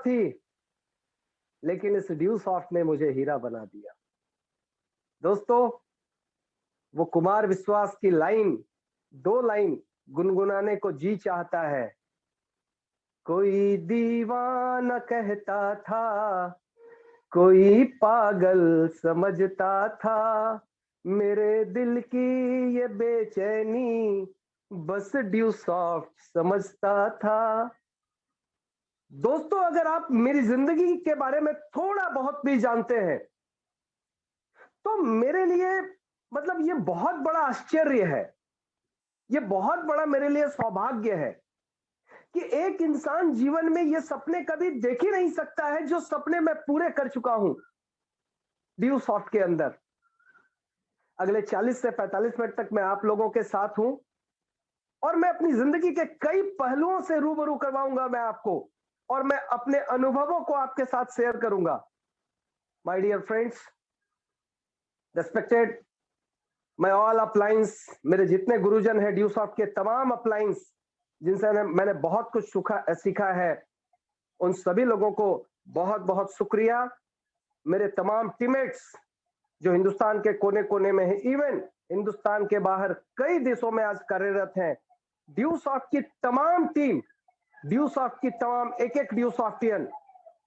थी, लेकिन इस ड्यू सॉफ्ट ने मुझे हीरा बना दिया। दोस्तों, वो कुमार विश्वास की लाइन, 2 लाइन गुनगुनाने को जी चाहता है। कोई दीवाना कहता था, कोई पागल समझता था, मेरे दिल की ये बेचैनी बस ड्यू सॉफ्ट समझता था। दोस्तों, अगर आप मेरी जिंदगी के बारे में थोड़ा बहुत भी जानते हैं, तो मेरे लिए मतलब ये बहुत बड़ा आश्चर्य है, ये बहुत बड़ा मेरे लिए सौभाग्य है कि एक इंसान जीवन में ये सपने कभी देख ही नहीं सकता है जो सपने मैं पूरे कर चुका हूं ड्यू सॉफ्ट के अंदर। अगले 40 से 45 मिनट तक मैं आप लोगों के साथ हूं और मैं अपनी जिंदगी के कई पहलुओं से रूबरू करवाऊंगा मैं आपको, और मैं अपने अनुभवों को आपके साथ शेयर करूंगा। My dear friends, respected my all appliances, मेरे जितने गुरुजन हैं ड्यू सॉफ्ट के तमाम अपलाइंस जिनसे मैंने बहुत कुछ सीखा है, उन सभी लोगों को बहुत बहुत शुक्रिया। मेरे तमाम टीममेट्स जो हिंदुस्तान के कोने कोने में है, इवन हिंदुस्तान के बाहर कई देशों में आज कार्यरत हैं, ड्यू सॉफ्ट की तमाम टीम, ड्यू सॉफ्ट की तमाम एक एक ड्यू सॉफ्टियन,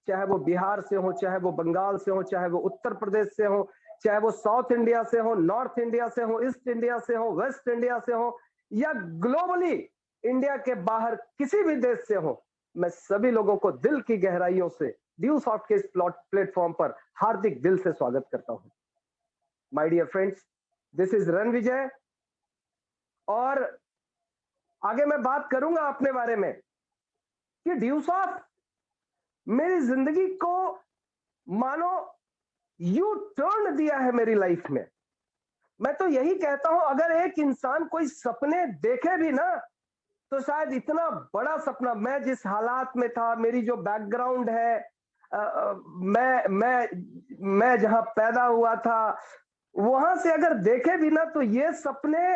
चाहे वो बिहार से हो, चाहे वो बंगाल से हो, चाहे वो उत्तर प्रदेश से हो, चाहे वो साउथ इंडिया से हो, नॉर्थ इंडिया से हो, ईस्ट इंडिया से हो, वेस्ट इंडिया से हो, या ग्लोबली इंडिया के बाहर किसी भी देश से हो, मैं सभी लोगों को दिल की गहराइयों से ड्यू सॉफ्ट के इस प्लेटफॉर्म पर हार्दिक दिल से स्वागत करता हूं। My dear friends, this is Ranvijay, और आगे मैं बात करूंगा अपने बारे में कि ड्यू सॉफ्ट मेरी जिंदगी को मानो यू टर्न दिया है मेरी लाइफ में। मैं तो यही कहता हूं, अगर एक इंसान कोई सपने देखे भी ना, तो शायद इतना बड़ा सपना, मैं जिस हालात में था, मेरी जो बैकग्राउंड है, मैं जहां पैदा हुआ था, वहां से अगर देखे भी ना, तो ये सपने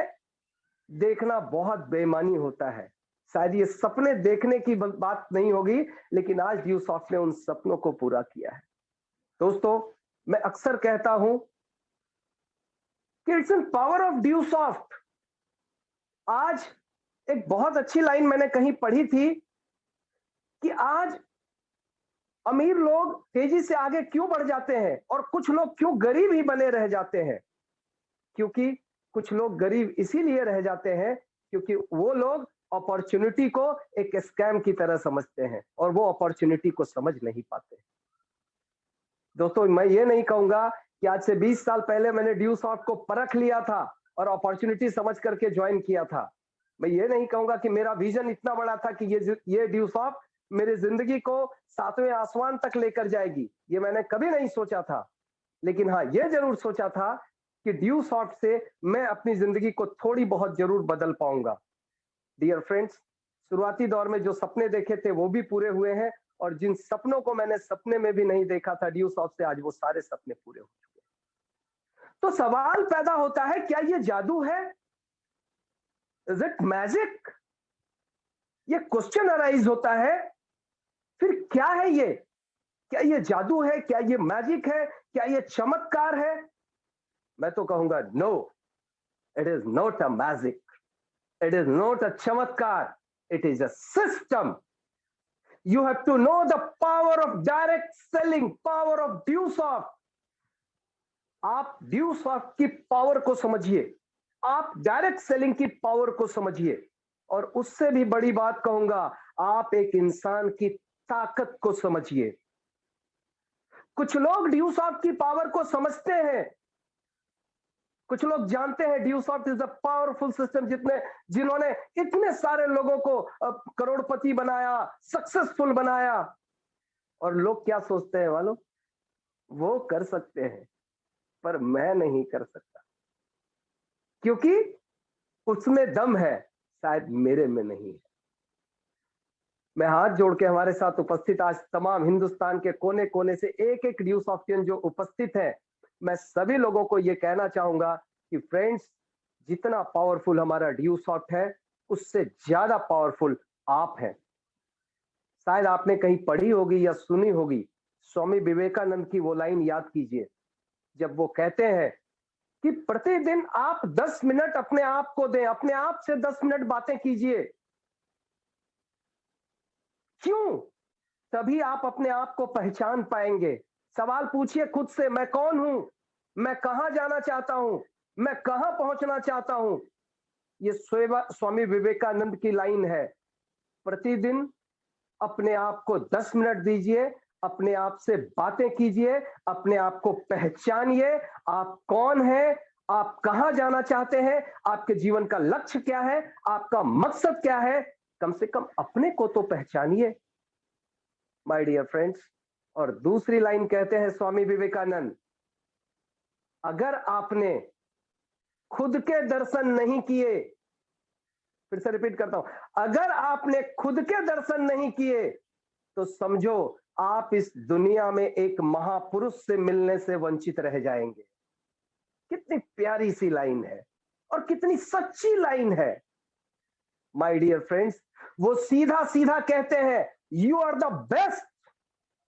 देखना बहुत बेईमानी होता है। शायद ये सपने देखने की बात नहीं होगी, लेकिन आज ड्यू सॉफ्ट ने उन सपनों को पूरा किया है। दोस्तों, मैं अक्सर कहता हूं कि it's in power of due soft. आज एक बहुत अच्छी लाइन मैंने कहीं पढ़ी थी कि आज अमीर लोग तेजी से आगे क्यों बढ़ जाते हैं और कुछ लोग क्यों गरीब ही बने रह जाते हैं। क्योंकि कुछ लोग गरीब इसीलिए रह जाते हैं क्योंकि वो लोग अपॉर्चुनिटी को एक स्कैम की तरह समझते हैं और वो अपॉर्चुनिटी को समझ नहीं पाते। दोस्तों, मैं ये नहीं कहूंगा कि आज से 20 साल पहले मैंने ड्यू सॉफ्ट को परख लिया था और अपॉर्चुनिटी समझ करके ज्वाइन किया था। मैं ये नहीं कहूंगा कि मेरा विजन इतना बड़ा था कि ये ड्यू सॉफ्ट मेरी जिंदगी को 7वें आसमान तक लेकर जाएगी। ये मैंने कभी नहीं सोचा था, लेकिन हाँ, ये जरूर सोचा था कि ड्यू सॉफ्ट से मैं अपनी जिंदगी को थोड़ी बहुत जरूर बदल पाऊंगा। डियर फ्रेंड्स, शुरुआती दौर में जो सपने देखे थे वो भी पूरे हुए हैं, और जिन सपनों को मैंने सपने में भी नहीं देखा था ड्यू सॉफ्ट से, आज वो सारे सपने पूरे हो चुके हैं। तो सवाल पैदा होता है, क्या ये जादू है? Is it magic? ये क्वेश्चन अराइज होता है। फिर क्या है ये? क्या ये जादू है? क्या ये मैजिक है? क्या ये चमत्कार है? मैं तो कहूंगा no, it is not a magic, it is not a चमत्कार, it is a system. You have to know the power of direct selling, power of due soft. आप ड्यू सॉफ्ट की पावर को समझिए, आप डायरेक्ट सेलिंग की power को समझिए, और उससे भी बड़ी बात कहूंगा, आप एक इंसान की ताकत को समझिए। कुछ लोग ड्यू सॉफ्ट की पावर को समझते हैं, कुछ लोग जानते हैं due soft is a powerful system जिन्होंने इतने सारे लोगों को करोड़पति बनाया, सक्सेसफुल बनाया। और लोग क्या सोचते हैं मालूम? वो कर सकते हैं, पर मैं नहीं कर सकता, क्योंकि उसमें दम है, शायद मेरे में नहीं है। मैं हाथ जोड़ के हमारे साथ उपस्थित आज तमाम हिंदुस्तान के कोने कोने से एक एक ड्यू सॉफ्टियन जो उपस्थित है, मैं सभी लोगों को यह कहना चाहूंगा कि फ्रेंड्स, जितना पावरफुल हमारा ड्यू सॉफ्ट है, उससे ज्यादा पावरफुल आप हैं। शायद आपने कहीं पढ़ी होगी या सुनी होगी, स्वामी विवेकानंद की वो लाइन याद कीजिए, जब वो कहते हैं कि प्रतिदिन आप 10 मिनट अपने आप को दें, अपने आप से 10 मिनट बातें कीजिए। क्यों? तभी आप अपने आप को पहचान पाएंगे। सवाल पूछिए खुद से, मैं कौन हूं? मैं कहां जाना चाहता हूं? मैं कहां पहुंचना चाहता हूं? ये स्वामी विवेकानंद की लाइन है। प्रतिदिन अपने आप को 10 मिनट दीजिए, अपने आप से बातें कीजिए, अपने आप को पहचानिए। आप कौन हैं? आप कहां जाना चाहते हैं? आपके जीवन का लक्ष्य क्या है? आपका मकसद क्या है? कम से कम अपने को तो पहचानिए, माय डियर फ्रेंड्स। और दूसरी लाइन कहते हैं स्वामी विवेकानंद, अगर आपने खुद के दर्शन नहीं किए, फिर से रिपीट करता हूं, अगर आपने खुद के दर्शन नहीं किए तो समझो आप इस दुनिया में एक महापुरुष से मिलने से वंचित रह जाएंगे। कितनी प्यारी सी लाइन है और कितनी सच्ची लाइन है, माय डियर फ्रेंड्स। वो सीधा सीधा कहते हैं, यू आर द बेस्ट,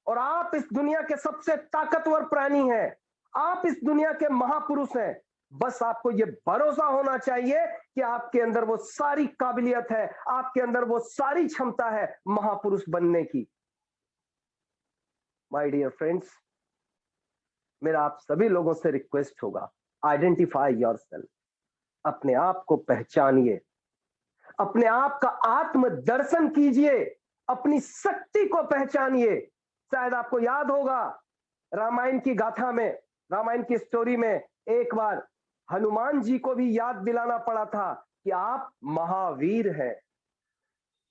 और आप इस दुनिया के सबसे ताकतवर प्राणी हैं, आप इस दुनिया के महापुरुष हैं। बस आपको यह भरोसा होना चाहिए कि आपके अंदर वो सारी काबिलियत है, आपके अंदर वो सारी क्षमता है महापुरुष बनने की। माय डियर फ्रेंड्स, मेरा आप सभी लोगों से रिक्वेस्ट होगा, आइडेंटिफाई योरसेल्फ, अपने आप को पहचानिए, अपने आप का आत्म दर्शन कीजिए, अपनी शक्ति को पहचानिए। शायद आपको याद होगा, रामायण की गाथा में, रामायण की स्टोरी में एक बार हनुमान जी को भी याद दिलाना पड़ा था कि आप महावीर हैं,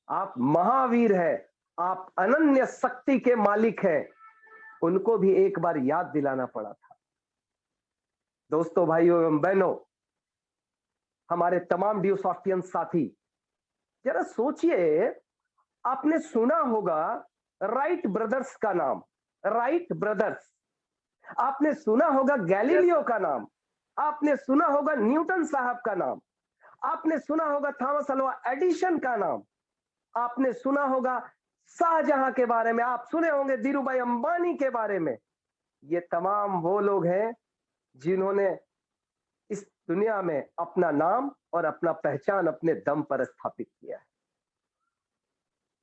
आप महावीर हैं, आप अनन्य शक्ति के मालिक हैं। उनको भी एक बार याद दिलाना पड़ा था। दोस्तों, भाइयों एवं बहनों, हमारे तमाम ड्यूसॉफ्टियन साथी, जरा सोचिए, आपने सुना होगा राइट ब्रदर्स का नाम, राइट ब्रदर्स। आपने सुना होगा गैलीलियो का नाम, आपने सुना होगा न्यूटन साहब का नाम, आपने सुना होगा थॉमस अल्वा एडिसन का नाम, आपने सुना होगा शाहजहां के बारे में, आप सुने होंगे धीरूभाई अंबानी के बारे में। ये तमाम वो लोग हैं जिन्होंने इस दुनिया में अपना नाम और अपना पहचान अपने दम पर स्थापित किया है।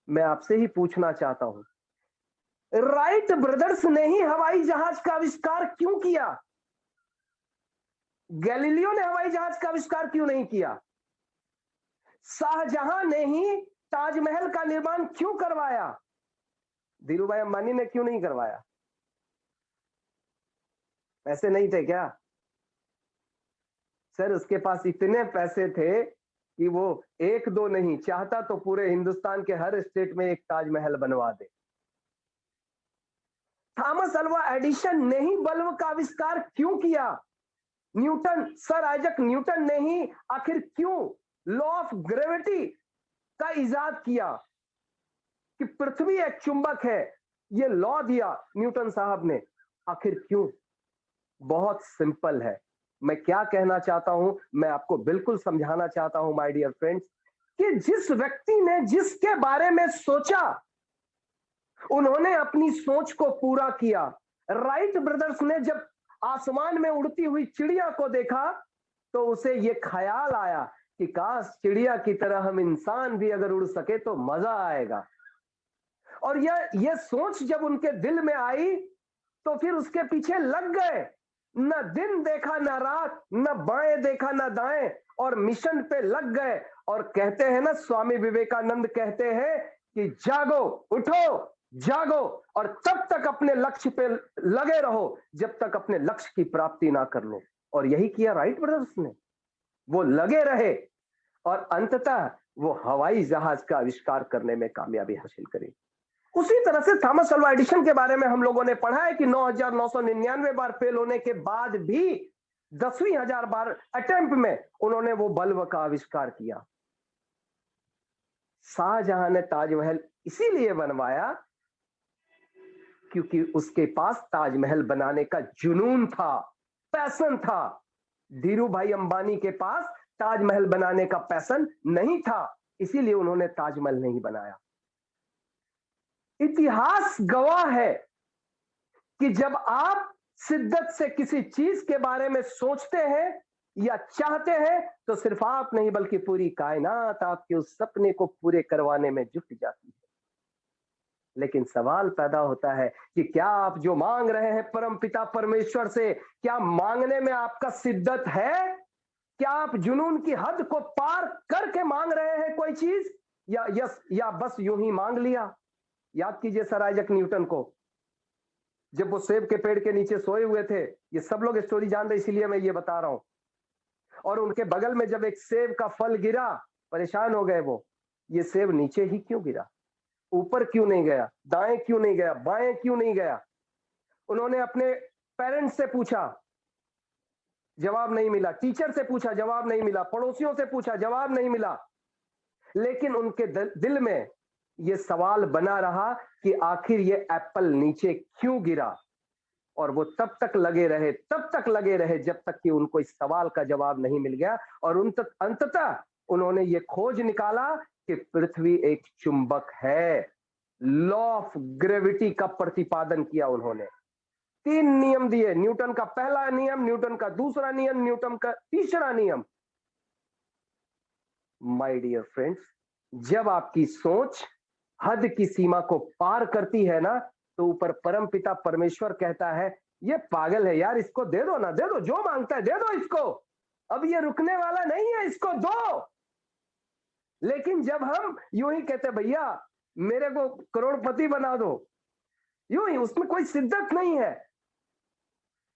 मैं आपसे ही पूछना चाहता हूं, राइट ब्रदर्स ने ही हवाई जहाज का आविष्कार क्यों किया? गैलीलियो ने हवाई जहाज का आविष्कार क्यों नहीं किया? शाहजहां ने ही ताजमहल का निर्माण क्यों करवाया? धीरूभाई अंबानी ने क्यों नहीं करवाया? पैसे नहीं थे क्या? सर, उसके पास इतने पैसे थे कि वो एक दो नहीं, चाहता तो पूरे हिंदुस्तान के हर स्टेट में एक ताजमहल बनवा दे। थॉमस अल्वा एडिसन ने ही बल्ब का आविष्कार क्यों किया? न्यूटन, सर आइजक न्यूटन ने ही आखिर क्यों लॉ ऑफ ग्रेविटी का इजाद किया कि पृथ्वी एक चुंबक है? ये लॉ दिया न्यूटन साहब ने, आखिर क्यों? बहुत सिंपल है। मैं क्या कहना चाहता हूं, मैं आपको बिल्कुल समझाना चाहता हूं माय डियर फ्रेंड्स, कि जिस व्यक्ति ने जिसके बारे में सोचा, उन्होंने अपनी सोच को पूरा किया। राइट ब्रदर्स ने जब आसमान में उड़ती हुई चिड़िया को देखा तो उसे यह ख्याल आया कि काश चिड़िया की तरह हम इंसान भी अगर उड़ सके तो मजा आएगा। और यह सोच जब उनके दिल में आई तो फिर उसके पीछे लग गए। न दिन देखा न रात, न बाएं देखा न दाएं, और मिशन पे लग गए। और कहते हैं ना, स्वामी विवेकानंद कहते हैं कि जागो, उठो, जागो, और तब तक अपने लक्ष्य पे लगे रहो जब तक अपने लक्ष्य की प्राप्ति ना कर लो। और यही किया राइट ब्रदर्स ने। वो लगे रहे और अंततः वो हवाई जहाज का आविष्कार करने में कामयाबी हासिल करी। उसी तरह से थॉमस अल्वा एडिसन के बारे में हम लोगों ने पढ़ा है कि 9,999 बार फेल होने के बाद भी 10वीं हजार बार अटेम्प्ट में उन्होंने वो बल्ब का आविष्कार किया। शाहजहां ने ताजमहल इसीलिए बनवाया क्योंकि उसके पास ताजमहल बनाने का जुनून था, पैशन था। धीरूभाई अंबानी के पास ताजमहल बनाने का पैशन नहीं था, इसीलिए उन्होंने ताजमहल नहीं बनाया। इतिहास गवाह है कि जब आप शिद्दत से किसी चीज के बारे में सोचते हैं या चाहते हैं तो सिर्फ आप नहीं बल्कि पूरी कायनात आपके उस सपने को पूरे करवाने में जुट जाती है। लेकिन सवाल पैदा होता है कि क्या आप जो मांग रहे हैं परम पिता परमेश्वर से, क्या मांगने में आपका शिद्दत है? क्या आप जुनून की हद को पार करके मांग रहे हैं कोई चीज, या बस यूं ही मांग लिया? याद कीजिए सर आइजैक न्यूटन को, जब वो सेब के पेड़ के नीचे सोए हुए थे। ये सब लोग स्टोरी जान रहे इसीलिए मैं ये बता रहा हूं। और उनके बगल में जब एक सेब का फल गिरा, परेशान हो गए वो, ये सेब नीचे ही क्यों गिरा, ऊपर क्यों नहीं गया, दाएं क्यों नहीं गया, बाएं क्यों नहीं गया? उन्होंने अपने पेरेंट्स से पूछा, जवाब नहीं मिला। टीचर से पूछा, जवाब नहीं मिला। पड़ोसियों से पूछा, जवाब नहीं मिला। लेकिन उनके दिल में ये सवाल बना रहा कि आखिर ये एप्पल नीचे क्यों गिरा। और वो तब तक लगे रहे जब तक कि उनको इस सवाल का जवाब नहीं मिल गया। और अंततः उन्होंने ये खोज निकाला कि पृथ्वी एक चुंबक है। लॉ ऑफ ग्रेविटी का प्रतिपादन किया उन्होंने। 3 नियम दिए, न्यूटन का पहला नियम, न्यूटन का दूसरा नियम, न्यूटन का तीसरा नियम। माय डियर फ्रेंड्स, जब आपकी सोच हद की सीमा को पार करती है ना, तो ऊपर परम पिता परमेश्वर कहता है ये पागल है यार, इसको दे दो ना, दे दो, जो मांगता है दे दो इसको, अब ये रुकने वाला नहीं है, इसको दो। लेकिन जब हम यूं ही कहते भैया मेरे को करोड़पति बना दो, यूं ही, उसमें कोई शिद्दत नहीं है।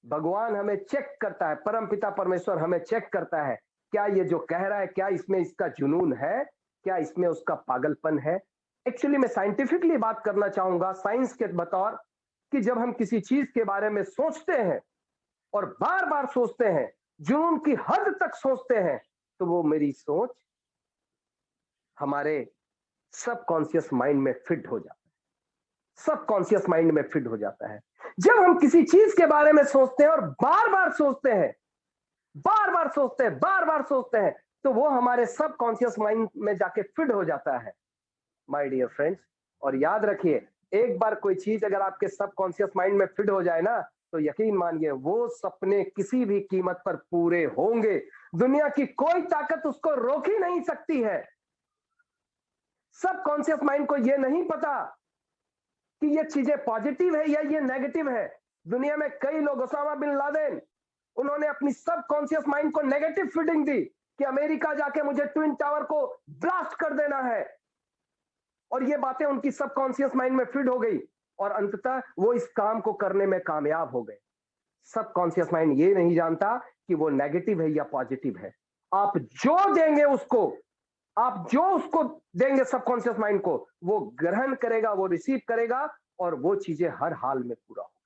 भगवान हमें चेक करता है, परम पिता परमेश्वर हमें चेक करता है, क्या ये जो कह रहा है, क्या इसमें इसका जुनून है, क्या इसमें उसका पागलपन है। एक्चुअली मैं साइंटिफिकली बात करना चाहूंगा, साइंस के बतौर, कि जब हम किसी चीज के बारे में सोचते हैं और बार बार सोचते हैं, जुनून की हद तक सोचते हैं, तो वो मेरी सोच हमारे सबकॉन्शियस माइंड में फिट हो जाता है। सबकॉन्शियस माइंड में फिट हो जाता है। जब हम किसी चीज के बारे में सोचते हैं और बार बार सोचते हैं, बार बार सोचते हैं, तो वो हमारे सबकॉन्शियस माइंड में जाके फिट हो जाता है माय डियर फ्रेंड्स। और याद रखिए, एक बार कोई चीज अगर आपके सबकॉन्शियस माइंड में फिट हो जाए ना, तो यकीन मानिए वो सपने किसी भी कीमत पर पूरे होंगे। दुनिया की कोई ताकत उसको रोक ही नहीं सकती है। सबकॉन्शियस माइंड को यह नहीं पता कि ये चीजें पॉजिटिव है या ये नेगेटिव है। दुनिया में कई लोग, ओसामा बिन लादेन, उन्होंने अपनी सबकॉन्शियस माइंड को नेगेटिव फीडिंग दी कि अमेरिका जाके मुझे ट्विन टावर को ब्लास्ट कर देना है, और ये बातें उनकी सबकॉन्शियस माइंड में फीड हो गई, और अंततः वो इस काम को करने में कामयाब हो गए। सबकॉन्शियस माइंड ये नहीं जानता कि वो नेगेटिव है या पॉजिटिव है। आप जो देंगे उसको, आप जो उसको देंगे सबकॉन्शियस माइंड को, वो ग्रहण करेगा, वो रिसीव करेगा, और वो चीजें हर हाल में पूरा होगी।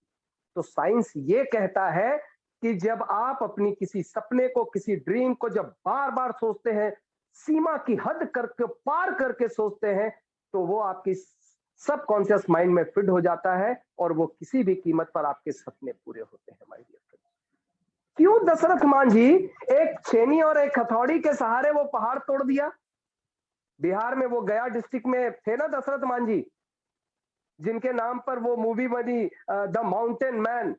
तो साइंस ये कहता है कि जब आप अपनी किसी सपने को, किसी ड्रीम को जब बार बार सोचते हैं, सीमा की हद करके पार करके सोचते हैं, तो वो आपकी सबकॉन्शियस माइंड में फिट हो जाता है, और वो किसी भी कीमत पर आपके सपने पूरे होते हैं माय डियर फ्रेंड्स। क्यों दशरथ मांझी एक छेनी और एक हथौड़ी के सहारे वो पहाड़ तोड़ दिया? बिहार में वो गया डिस्ट्रिक्ट में थे ना दशरथ मांझी, जिनके नाम पर वो मूवी बनी द माउंटेन मैन,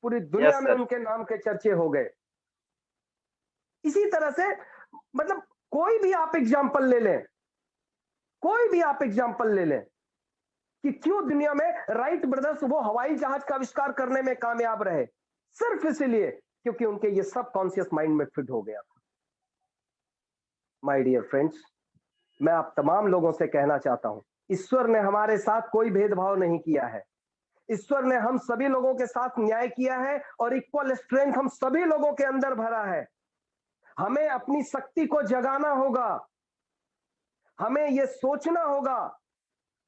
पूरी दुनिया में उनके नाम के चर्चे हो गए। इसी तरह से मतलब कोई भी आप एग्जांपल ले लें, कोई भी आप एग्जांपल ले लें, कि क्यों दुनिया में राइट ब्रदर्स वो हवाई जहाज का आविष्कार करने में कामयाब रहे, सिर्फ इसलिए क्योंकि उनके ये सब कॉन्शियस माइंड में फिट हो गया था। माय डियर फ्रेंड्स, मैं आप तमाम लोगों से कहना चाहता हूं, ईश्वर ने हमारे साथ कोई भेदभाव नहीं किया है। ईश्वर ने हम सभी लोगों के साथ न्याय किया है, और इक्वल स्ट्रेंथ हम सभी लोगों के अंदर भरा है। हमें अपनी शक्ति को जगाना होगा, हमें यह सोचना होगा।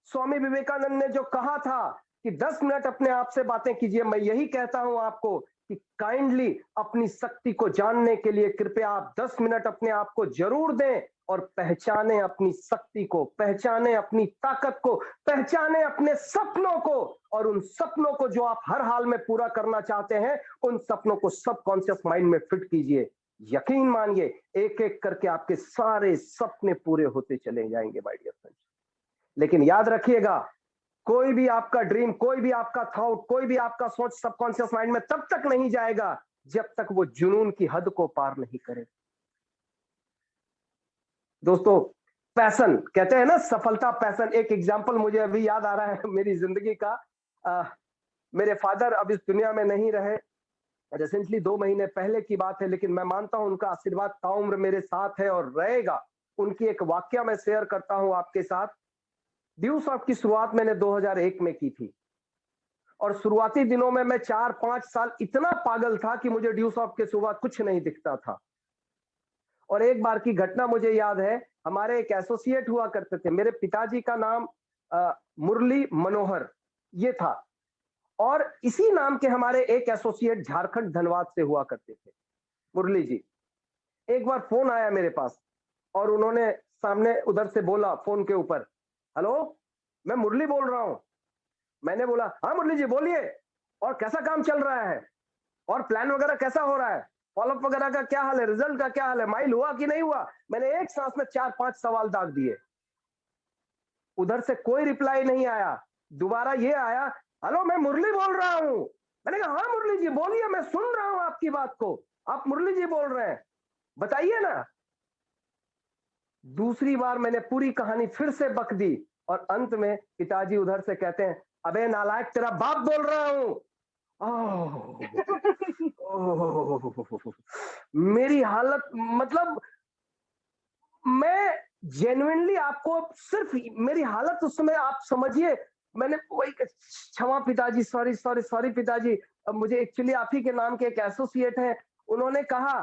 स्वामी विवेकानंद ने जो कहा था कि 10 मिनट अपने आप से बातें कीजिए, मैं यही कहता हूं आपको कि काइंडली अपनी शक्ति को जानने के लिए कृपया आप 10 मिनट अपने आप को जरूर दें, और पहचाने अपनी शक्ति को, पहचाने अपनी ताकत को, पहचाने अपने सपनों को, और उन सपनों को जो आप हर हाल में पूरा करना चाहते हैं, उन सपनों को सबकॉन्शियस माइंड में फिट कीजिए। यकीन मानिए, एक एक करके आपके सारे सपने पूरे होते चले जाएंगे माय डियर फ्रेंड्स। लेकिन याद रखिएगा, कोई भी आपका ड्रीम, कोई भी आपका थॉट, कोई भी आपका सोच सबकॉन्शियस माइंड में तब तक नहीं जाएगा जब तक वो जुनून की हद को पार नहीं करे। दोस्तों, पैशन कहते हैं ना, सफलता पैशन। एक एग्जांपल मुझे अभी याद आ रहा है मेरी जिंदगी का। अ, मेरे फादर अब इस दुनिया में नहीं रहे, रिसेंटली 2 महीने पहले की बात है, लेकिन मैं मानता हूं उनका आशीर्वाद ताउम्र मेरे साथ है और रहेगा। उनकी एक वाक्य मैं शेयर करता हूं आपके साथ। ड्यू सॉफ्ट की शुरुआत मैंने 2001 में की थी, और शुरुआती दिनों में मैं 4-5 साल इतना पागल था कि मुझे ड्यू सॉफ्ट के सिवा कुछ नहीं दिखता था। और एक बार की घटना मुझे याद है, हमारे एक एसोसिएट हुआ करते थे, मेरे पिताजी का नाम मुरली मनोहर ये था, और इसी नाम के हमारे एक एसोसिएट झारखंड धनबाद से हुआ करते थे, मुरली जी। एक बार फोन आया मेरे पास, और उन्होंने सामने उधर से बोला फोन के ऊपर, हेलो, मैं मुरली बोल रहा हूं। मैंने बोला, हाँ मुरली जी बोलिए, और कैसा काम चल रहा है, और प्लान वगैरह कैसा हो रहा है, फॉलोअप वगैरह का क्या हाल है, रिजल्ट का क्या हाल है, माइल हुआ कि नहीं हुआ। मैंने एक सांस में 4-5 सवाल दाग दिए। उधर से कोई रिप्लाई नहीं आया। दोबारा ये आया, हेलो मैं मुरली बोल रहा हूं। मैंने कहा, हाँ मुरली जी बोलिए, मैं सुन रहा हूं आपकी बात को, आप मुरली जी बोल रहे हैं, बताइए ना। दूसरी बार मैंने पूरी कहानी फिर से बक दी, और अंत में पिताजी उधर से कहते हैं, अबे नालायक, तेरा बाप बोल रहा हूं। ओह, मेरी हालत, मतलब मैं जेन्युइनली आपको सिर्फ मेरी हालत उस समय आप समझिए। मैंने वही क्षमा पिताजी, सॉरी सॉरी सॉरी पिताजी, अब मुझे एक्चुअली आप ही के नाम के एक एसोसिएट हैं, उन्होंने कहा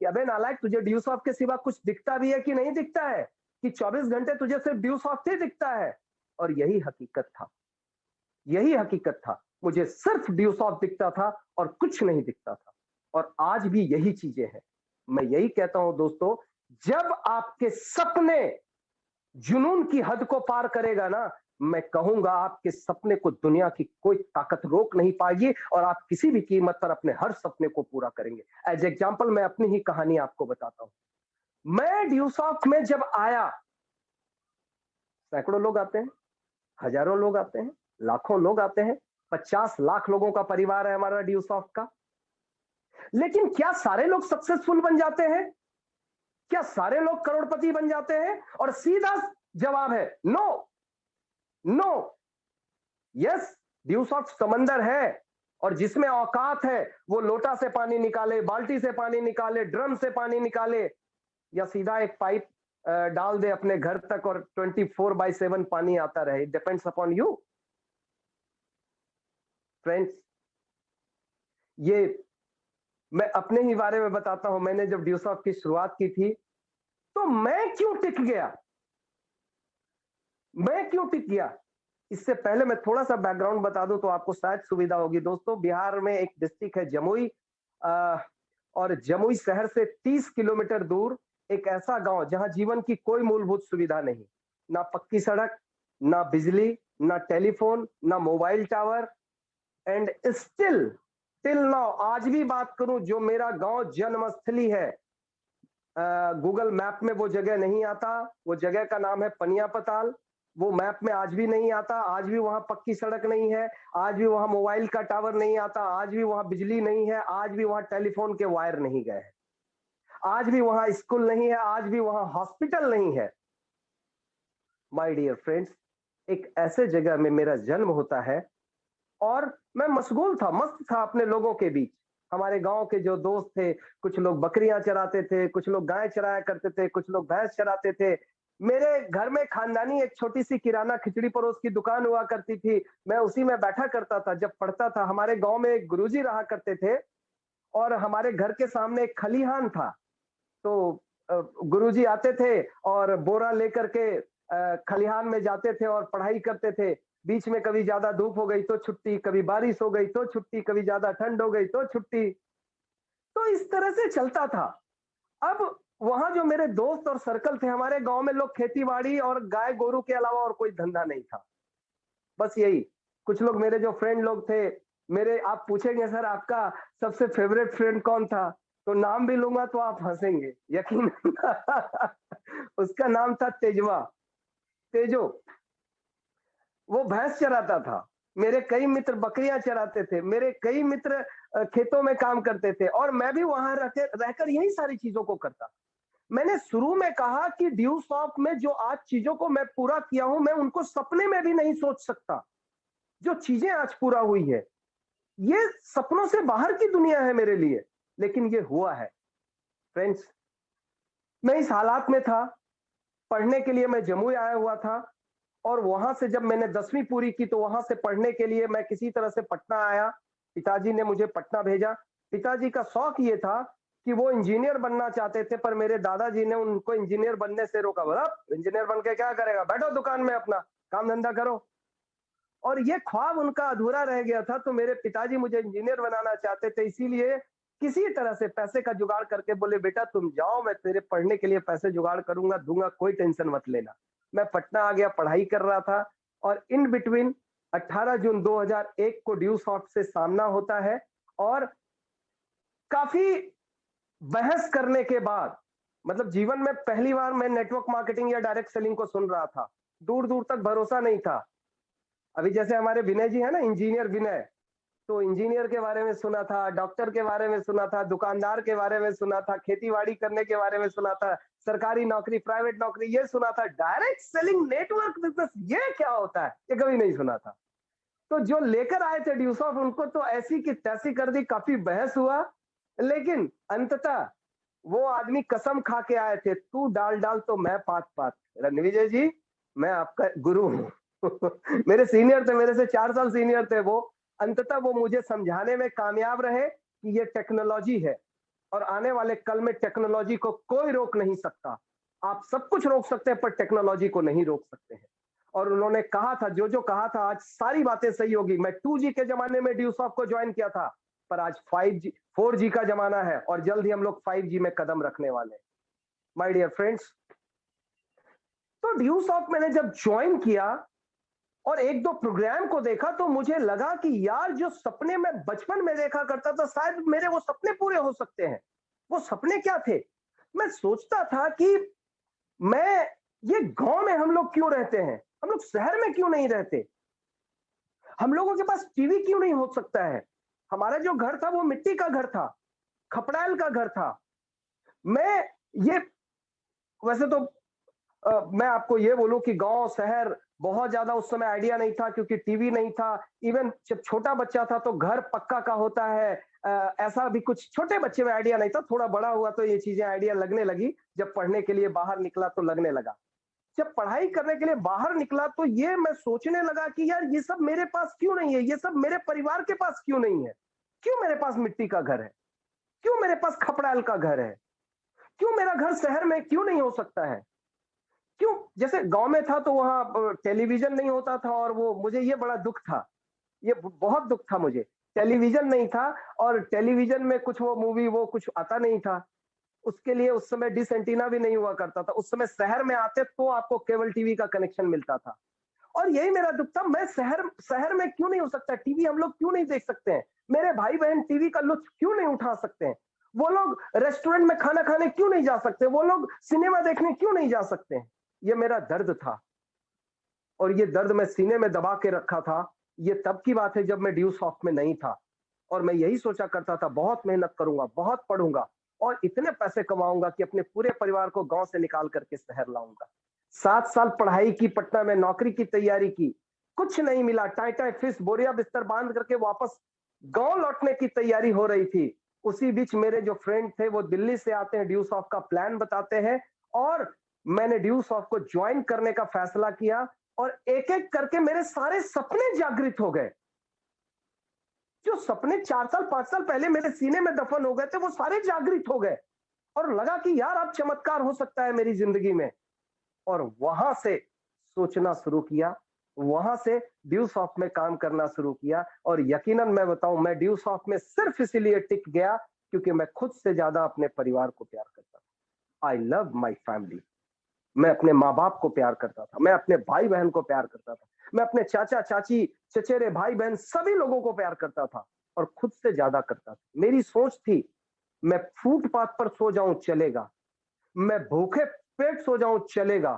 कि अबे नालायक, तुझे ड्यू सॉफ्ट के सिवा कुछ दिखता भी है कि नहीं दिखता है, कि 24 घंटे तुझे सिर्फ ड्यू सॉफ्ट ही दिखता है। और यही हकीकत था, यही हकीकत था, मुझे सिर्फ ड्यू सॉफ्ट दिखता था और कुछ नहीं दिखता था। और आज भी यही चीजें हैं। मैं यही कहता हूं दोस्तों, जब आपके सपने जुनून की हद को पार करेगा ना, मैं कहूंगा आपके सपने को दुनिया की कोई ताकत रोक नहीं पाएगी, और आप किसी भी कीमत पर अपने हर सपने को पूरा करेंगे। एज एग्जांपल मैं अपनी ही कहानी आपको बताता हूं। मैं ड्यूसॉफ्ट में जब आया, सैकड़ों लोग आते हैं, हजारों लोग आते हैं, लाखों लोग आते हैं, 50 लाख लोगों का परिवार है हमारा ड्यूसॉफ्ट का। लेकिन क्या सारे लोग सक्सेसफुल बन जाते हैं? क्या सारे लोग करोड़पति बन जाते हैं? और सीधा जवाब है नो, नो। यस, ड्यूसॉफ्ट समंदर है, और जिसमें औकात है वो लोटा से पानी निकाले, बाल्टी से पानी निकाले, ड्रम से पानी निकाले, या सीधा एक पाइप डाल दे अपने घर तक और 24/7 पानी आता रहे। It depends upon you friends. ये मैं अपने ही बारे में बताता हूं। मैंने जब ड्यूसॉफ्ट की शुरुआत की थी, तो मैं क्यों टिक गया, मैं क्यों टिक गया? इससे पहले मैं थोड़ा सा बैकग्राउंड बता दूं तो आपको शायद सुविधा होगी। दोस्तों, बिहार में एक डिस्ट्रिक्ट है जमुई, और जमुई शहर से 30 किलोमीटर दूर एक ऐसा गांव जहां जीवन की कोई मूलभूत सुविधा नहीं, ना पक्की सड़क, ना बिजली, ना टेलीफोन, ना mobile tower. And still, till now, आज भी बात करूं, जो मेरा गांव जन्मस्थली है, गूगल मैप में वो जगह नहीं आता। वो जगह का नाम है पनिया पताल। वो मैप में आज भी नहीं आता। आज भी वहां पक्की सड़क नहीं है। आज भी वहां मोबाइल का टावर नहीं आता। आज भी वहां बिजली नहीं है। आज भी वहां टेलीफोन के वायर नहीं गए हैं। आज भी वहां स्कूल नहीं है। आज भी वहां हॉस्पिटल नहीं है। माय डियर फ्रेंड्स, एक ऐसे जगह में मेरा जन्म होता है, और मैं मशगूल था, मस्त था अपने लोगों के बीच। हमारे गांव के जो दोस्त थे, कुछ लोग बकरियां चराते थे, कुछ लोग गाय चराया करते थे, कुछ लोग भैंस चराते थे। मेरे घर में खानदानी एक छोटी सी किराना खिचड़ी परोस की दुकान हुआ करती थी। मैं उसी में बैठा करता था जब पढ़ता था। हमारे गांव में एक गुरुजी रहा करते थे, और हमारे घर के सामने एक खलिहान था। तो गुरुजी आते थे और बोरा लेकर के खलिहान में जाते थे और पढ़ाई करते थे। बीच में कभी ज्यादा धूप हो गई तो छुट्टी, कभी बारिश हो गई तो छुट्टी, कभी ज्यादा ठंड हो गई तो छुट्टी। तो इस तरह से चलता था। अब वहां जो मेरे दोस्त और सर्कल थे, हमारे गांव में लोग खेती बाड़ी और गाय गोरू के अलावा और कोई धंधा नहीं था, बस यही। कुछ लोग मेरे जो फ्रेंड लोग थे, मेरे, आप पूछेंगे सर आपका सबसे फेवरेट फ्रेंड कौन था, तो नाम भी लूंगा तो आप हंसेंगे, यकीन उसका नाम था तेजवा, तेजो। वो भैंस चराता था, मेरे कई मित्र बकरियां चराते थे, मेरे कई मित्र खेतों में काम करते थे और मैं भी वहां रहकर यही सारी चीजों को करता। मैंने शुरू में कहा कि ड्यू सॉफ्ट में जो आज चीजों को मैं पूरा किया हूं, मैं उनको सपने में भी नहीं सोच सकता। जो चीजें आज पूरा हुई है, ये सपनों से बाहर की दुनिया है मेरे लिए, लेकिन ये हुआ है। फ्रेंड्स, मैं इस हालात में था, पढ़ने के लिए मैं जमुई आया हुआ था और वहां से जब मैंने 10वीं पूरी की तो वहां से पढ़ने के लिए मैं किसी तरह से पटना आया। पिताजी ने मुझे पटना भेजा। पिताजी का शौक ये था कि वो इंजीनियर बनना चाहते थे, पर मेरे दादाजी ने उनको इंजीनियर बनने से रोका। बोला, इंजीनियर बन के क्या करेगा, बैठो दुकान में अपना काम धंधा करो। और ये ख्वाब उनका अधूरा रह गया था, तो मेरे पिताजी मुझे इंजीनियर बनाना चाहते थे, इसीलिए किसी तरह से पैसे का जुगाड़ करके बोले, बेटा तुम जाओ, मैं तेरे पढ़ने के लिए पैसे जुगाड़ करूंगा, दूंगा, कोई टेंशन मत लेना। मैं पटना आ गया, पढ़ाई कर रहा था और इन बिटवीन 18 जून 2001 को ड्यू सॉफ्ट से सामना होता है और काफी बहस करने के बाद, मतलब जीवन में पहली बार मैं नेटवर्क मार्केटिंग या डायरेक्ट सेलिंग को सुन रहा था। दूर दूर तक भरोसा नहीं था। अभी जैसे हमारे विनय जी है ना, इंजीनियर विनय, तो इंजीनियर के बारे में सुना था, डॉक्टर के बारे में सुना था, दुकानदार के बारे में सुना था, खेती-बाड़ी करने के बारे में सुना था, सरकारी नौकरी, प्राइवेट नौकरी ये सुना था, डायरेक्ट सेलिंग नेटवर्क बिजनेस ये क्या होता है? ये कभी नहीं सुना था। तो जो लेकर आए थे ड्यूसॉफ उनको तो ऐसी की तैसी कर दी, काफी बहस हुआ, लेकिन अंततः वो आदमी कसम खा के आए थे, तू डाल डाल तो मैं पात पात। रणविजय जी, मैं आपका गुरु हूँ। मेरे सीनियर थे, मेरे से 4 साल सीनियर थे वो। अंततः वो मुझे समझाने में कामयाब रहे कि ये टेक्नोलॉजी है और आने वाले कल में टेक्नोलॉजी को कोई रोक नहीं सकता। आप सब कुछ रोक सकते हैं पर टेक्नोलॉजी को नहीं रोक सकते हैं। और उन्होंने कहा था, जो कहा था आज सारी बातें सही होगी। मैं 2G के जमाने में ड्यूसॉफ्ट को ज्वाइन किया था, पर आज 5G 4G का जमाना है और जल्द ही हम लोग 5G में कदम रखने वाले हैं। माय डियर फ्रेंड्स, तो ड्यूसॉफ्ट मैंने जब ज्वाइन किया और एक दो प्रोग्राम को देखा तो मुझे लगा कि यार जो सपने मैं बचपन में देखा करता था, शायद मेरे वो सपने पूरे हो सकते हैं। वो सपने क्या थे? मैं सोचता था कि मैं ये गांव में हम लोग क्यों रहते हैं? हम लोग शहर में क्यों नहीं रहते? हम लोगों के पास टीवी क्यों नहीं हो सकता है? हमारा जो घर था वो मिट्टी का घर था, खपड़ैल का घर था। मैं ये वैसे तो मैं आपको ये बोलूं कि गांव शहर बहुत ज्यादा उस समय आइडिया नहीं था क्योंकि टीवी नहीं था। इवन जब छोटा बच्चा था तो घर पक्का का होता है, ऐसा भी कुछ छोटे बच्चे में आइडिया नहीं था। थोड़ा बड़ा हुआ तो ये चीजें आइडिया लगने लगी। जब पढ़ने के लिए बाहर निकला तो लगने लगा। जब पढ़ाई करने के लिए बाहर निकला तो ये मैं सोचने लगा कि यार ये सब मेरे पास क्यों नहीं है, ये सब मेरे परिवार के पास क्यों नहीं है? क्यों मेरे पास मिट्टी का घर है? क्यों मेरे पास खपड़ाल का घर है? क्यों मेरा घर शहर में क्यों नहीं हो सकता है? क्यों, जैसे गांव में था तो वहां टेलीविजन नहीं होता था और वो मुझे ये बड़ा दुख था। ये बहुत दुख था मुझे। टेलीविजन नहीं था और टेलीविजन में कुछ वो मूवी वो कुछ आता नहीं था। उसके लिए उस समय डिश एंटीना भी नहीं हुआ करता था। उस समय शहर में आते तो आपको केबल टीवी का कनेक्शन मिलता था। और यही मेरा दुख था, मैं शहर शहर में क्यों नहीं हो सकता? टीवी हम लोग क्यों नहीं देख सकते हैं? मेरे भाई बहन टीवी का लुत्फ क्यों नहीं उठा सकते हैं? वो लोग रेस्टोरेंट में खाना खाने क्यों नहीं जा सकते? वो लोग सिनेमा देखने क्यों नहीं जा सकते हैं? ये मेरा दर्द था और ये दर्द मैं सीने में दबा के रखा था। ये तब की बात है जब मैं ड्यू सॉफ्ट में नहीं था और मैं यही सोचा करता था, बहुत मेहनत करूंगा, बहुत पढ़ूंगा और इतने पैसे कमाऊंगा कि अपने पूरे परिवार को गांव से निकाल करके शहर लाऊंगा। 7 साल पढ़ाई की, पटना में नौकरी की तैयारी की, कुछ नहीं मिला। टाई टाई फिश बोरिया बिस्तर बांध करके वापस गांव लौटने की तैयारी हो रही थी। उसी बीच मेरे जो फ्रेंड थे वो दिल्ली से आते हैं, ड्यू सॉफ्ट का प्लान बताते हैं और मैंने ड्यू सॉफ्ट को ज्वाइन करने का फैसला किया और एक एक करके मेरे सारे सपने जागृत हो गए। जो सपने 4 साल 5 साल पहले मेरे सीने में दफन हो गए थे वो सारे जागृत हो गए और लगा कि यार अब चमत्कार हो सकता है मेरी जिंदगी में। और वहां से सोचना शुरू किया, वहां से ड्यू सॉफ्ट में काम करना शुरू किया और यकीनन मैं बताऊं, मैं ड्यू सॉफ्ट में सिर्फ इसीलिए टिक गया क्योंकि मैं खुद से ज्यादा अपने परिवार को प्यार करता था। I love my family. मैं अपने माँ बाप को प्यार करता था, मैं अपने भाई बहन को प्यार करता था, मैं अपने चाचा चाची चचेरे भाई बहन सभी लोगों को प्यार करता था और खुद से ज्यादा करता था। मेरी सोच थी, मैं फुटपाथ पर सो जाऊं चलेगा, मैं भूखे पेट सो जाऊं चलेगा,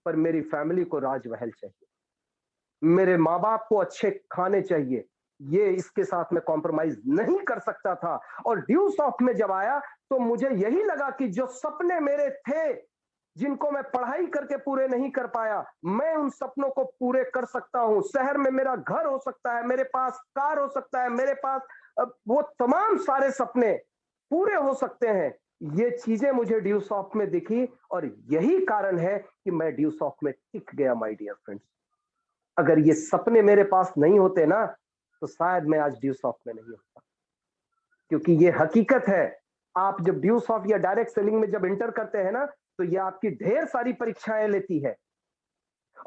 पर मेरी फैमिली को राजमहल चाहिए। मेरे माँ बाप को अच्छे खाने चाहिए, ये इसके साथ मैं कॉम्प्रोमाइज नहीं कर सकता था। और ड्यू सॉफ्ट में जब आया तो मुझे यही लगा कि जो सपने मेरे थे, जिनको मैं पढ़ाई करके पूरे नहीं कर पाया, मैं उन सपनों को पूरे कर सकता हूं। शहर में मेरा घर हो सकता है, मेरे पास कार हो सकता है, मेरे पास वो तमाम सारे सपने पूरे हो सकते हैं। ये चीजें मुझे ड्यू सॉफ्ट में दिखी और यही कारण है कि मैं ड्यू सॉफ्ट में टिक गया माय डियर फ्रेंड्स। अगर ये सपने मेरे पास नहीं होते ना, तो शायद मैं आज ड्यू सॉफ्ट में नहीं होता। क्योंकि ये हकीकत है, आप जब ड्यू सॉफ्ट या डायरेक्ट सेलिंग में जब एंटर करते हैं ना, तो ये आपकी ढेर सारी परीक्षाएं लेती है।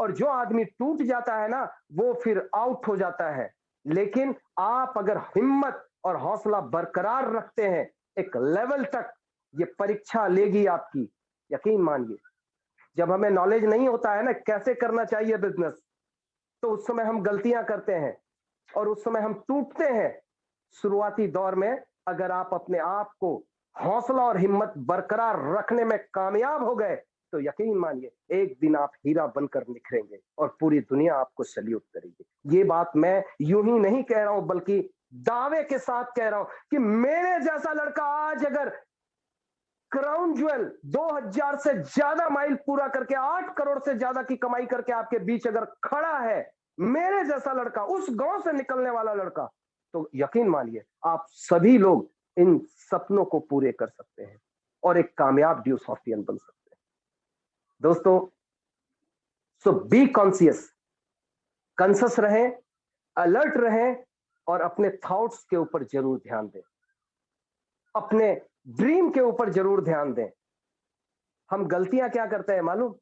और जो आदमी टूट जाता है ना, वो फिर आउट हो जाता है। लेकिन आप अगर हिम्मत और हौसला बरकरार रखते हैं, एक लेवल तक ये परीक्षा लेगी आपकी, यकीन मानिए। जब हमें नॉलेज नहीं होता है ना कैसे करना चाहिए बिजनेस, तो उस समय हम गलतियां करते हैं और उस समय हम टूटते हैं। शुरुआती दौर में अगर आप अपने आप को हौसला और हिम्मत बरकरार रखने में कामयाब हो गए, तो यकीन मानिए एक दिन आप हीरा बनकर निखरेंगे और पूरी दुनिया आपको सल्यूट करेगी। ये बात मैं यूं ही नहीं कह रहा हूं, बल्कि दावे के साथ कह रहा हूं कि मेरे जैसा लड़का आज अगर क्राउन ज्वेल 2000 से ज्यादा माइल पूरा करके 8 करोड़ से ज्यादा की कमाई करके आपके बीच अगर खड़ा है, मेरे जैसा लड़का, उस गांव से निकलने वाला लड़का, तो यकीन मानिए आप सभी लोग इन सपनों को पूरे कर सकते हैं और एक कामयाब ड्यू सॉफ्टियन बन सकते हैं। दोस्तों, सो बी कॉन्शियस, कॉन्शियस रहें, अलर्ट रहें और अपने थॉट्स के ऊपर जरूर ध्यान दें, अपने ड्रीम के ऊपर जरूर ध्यान दें। हम गलतियां क्या करते हैं मालूम?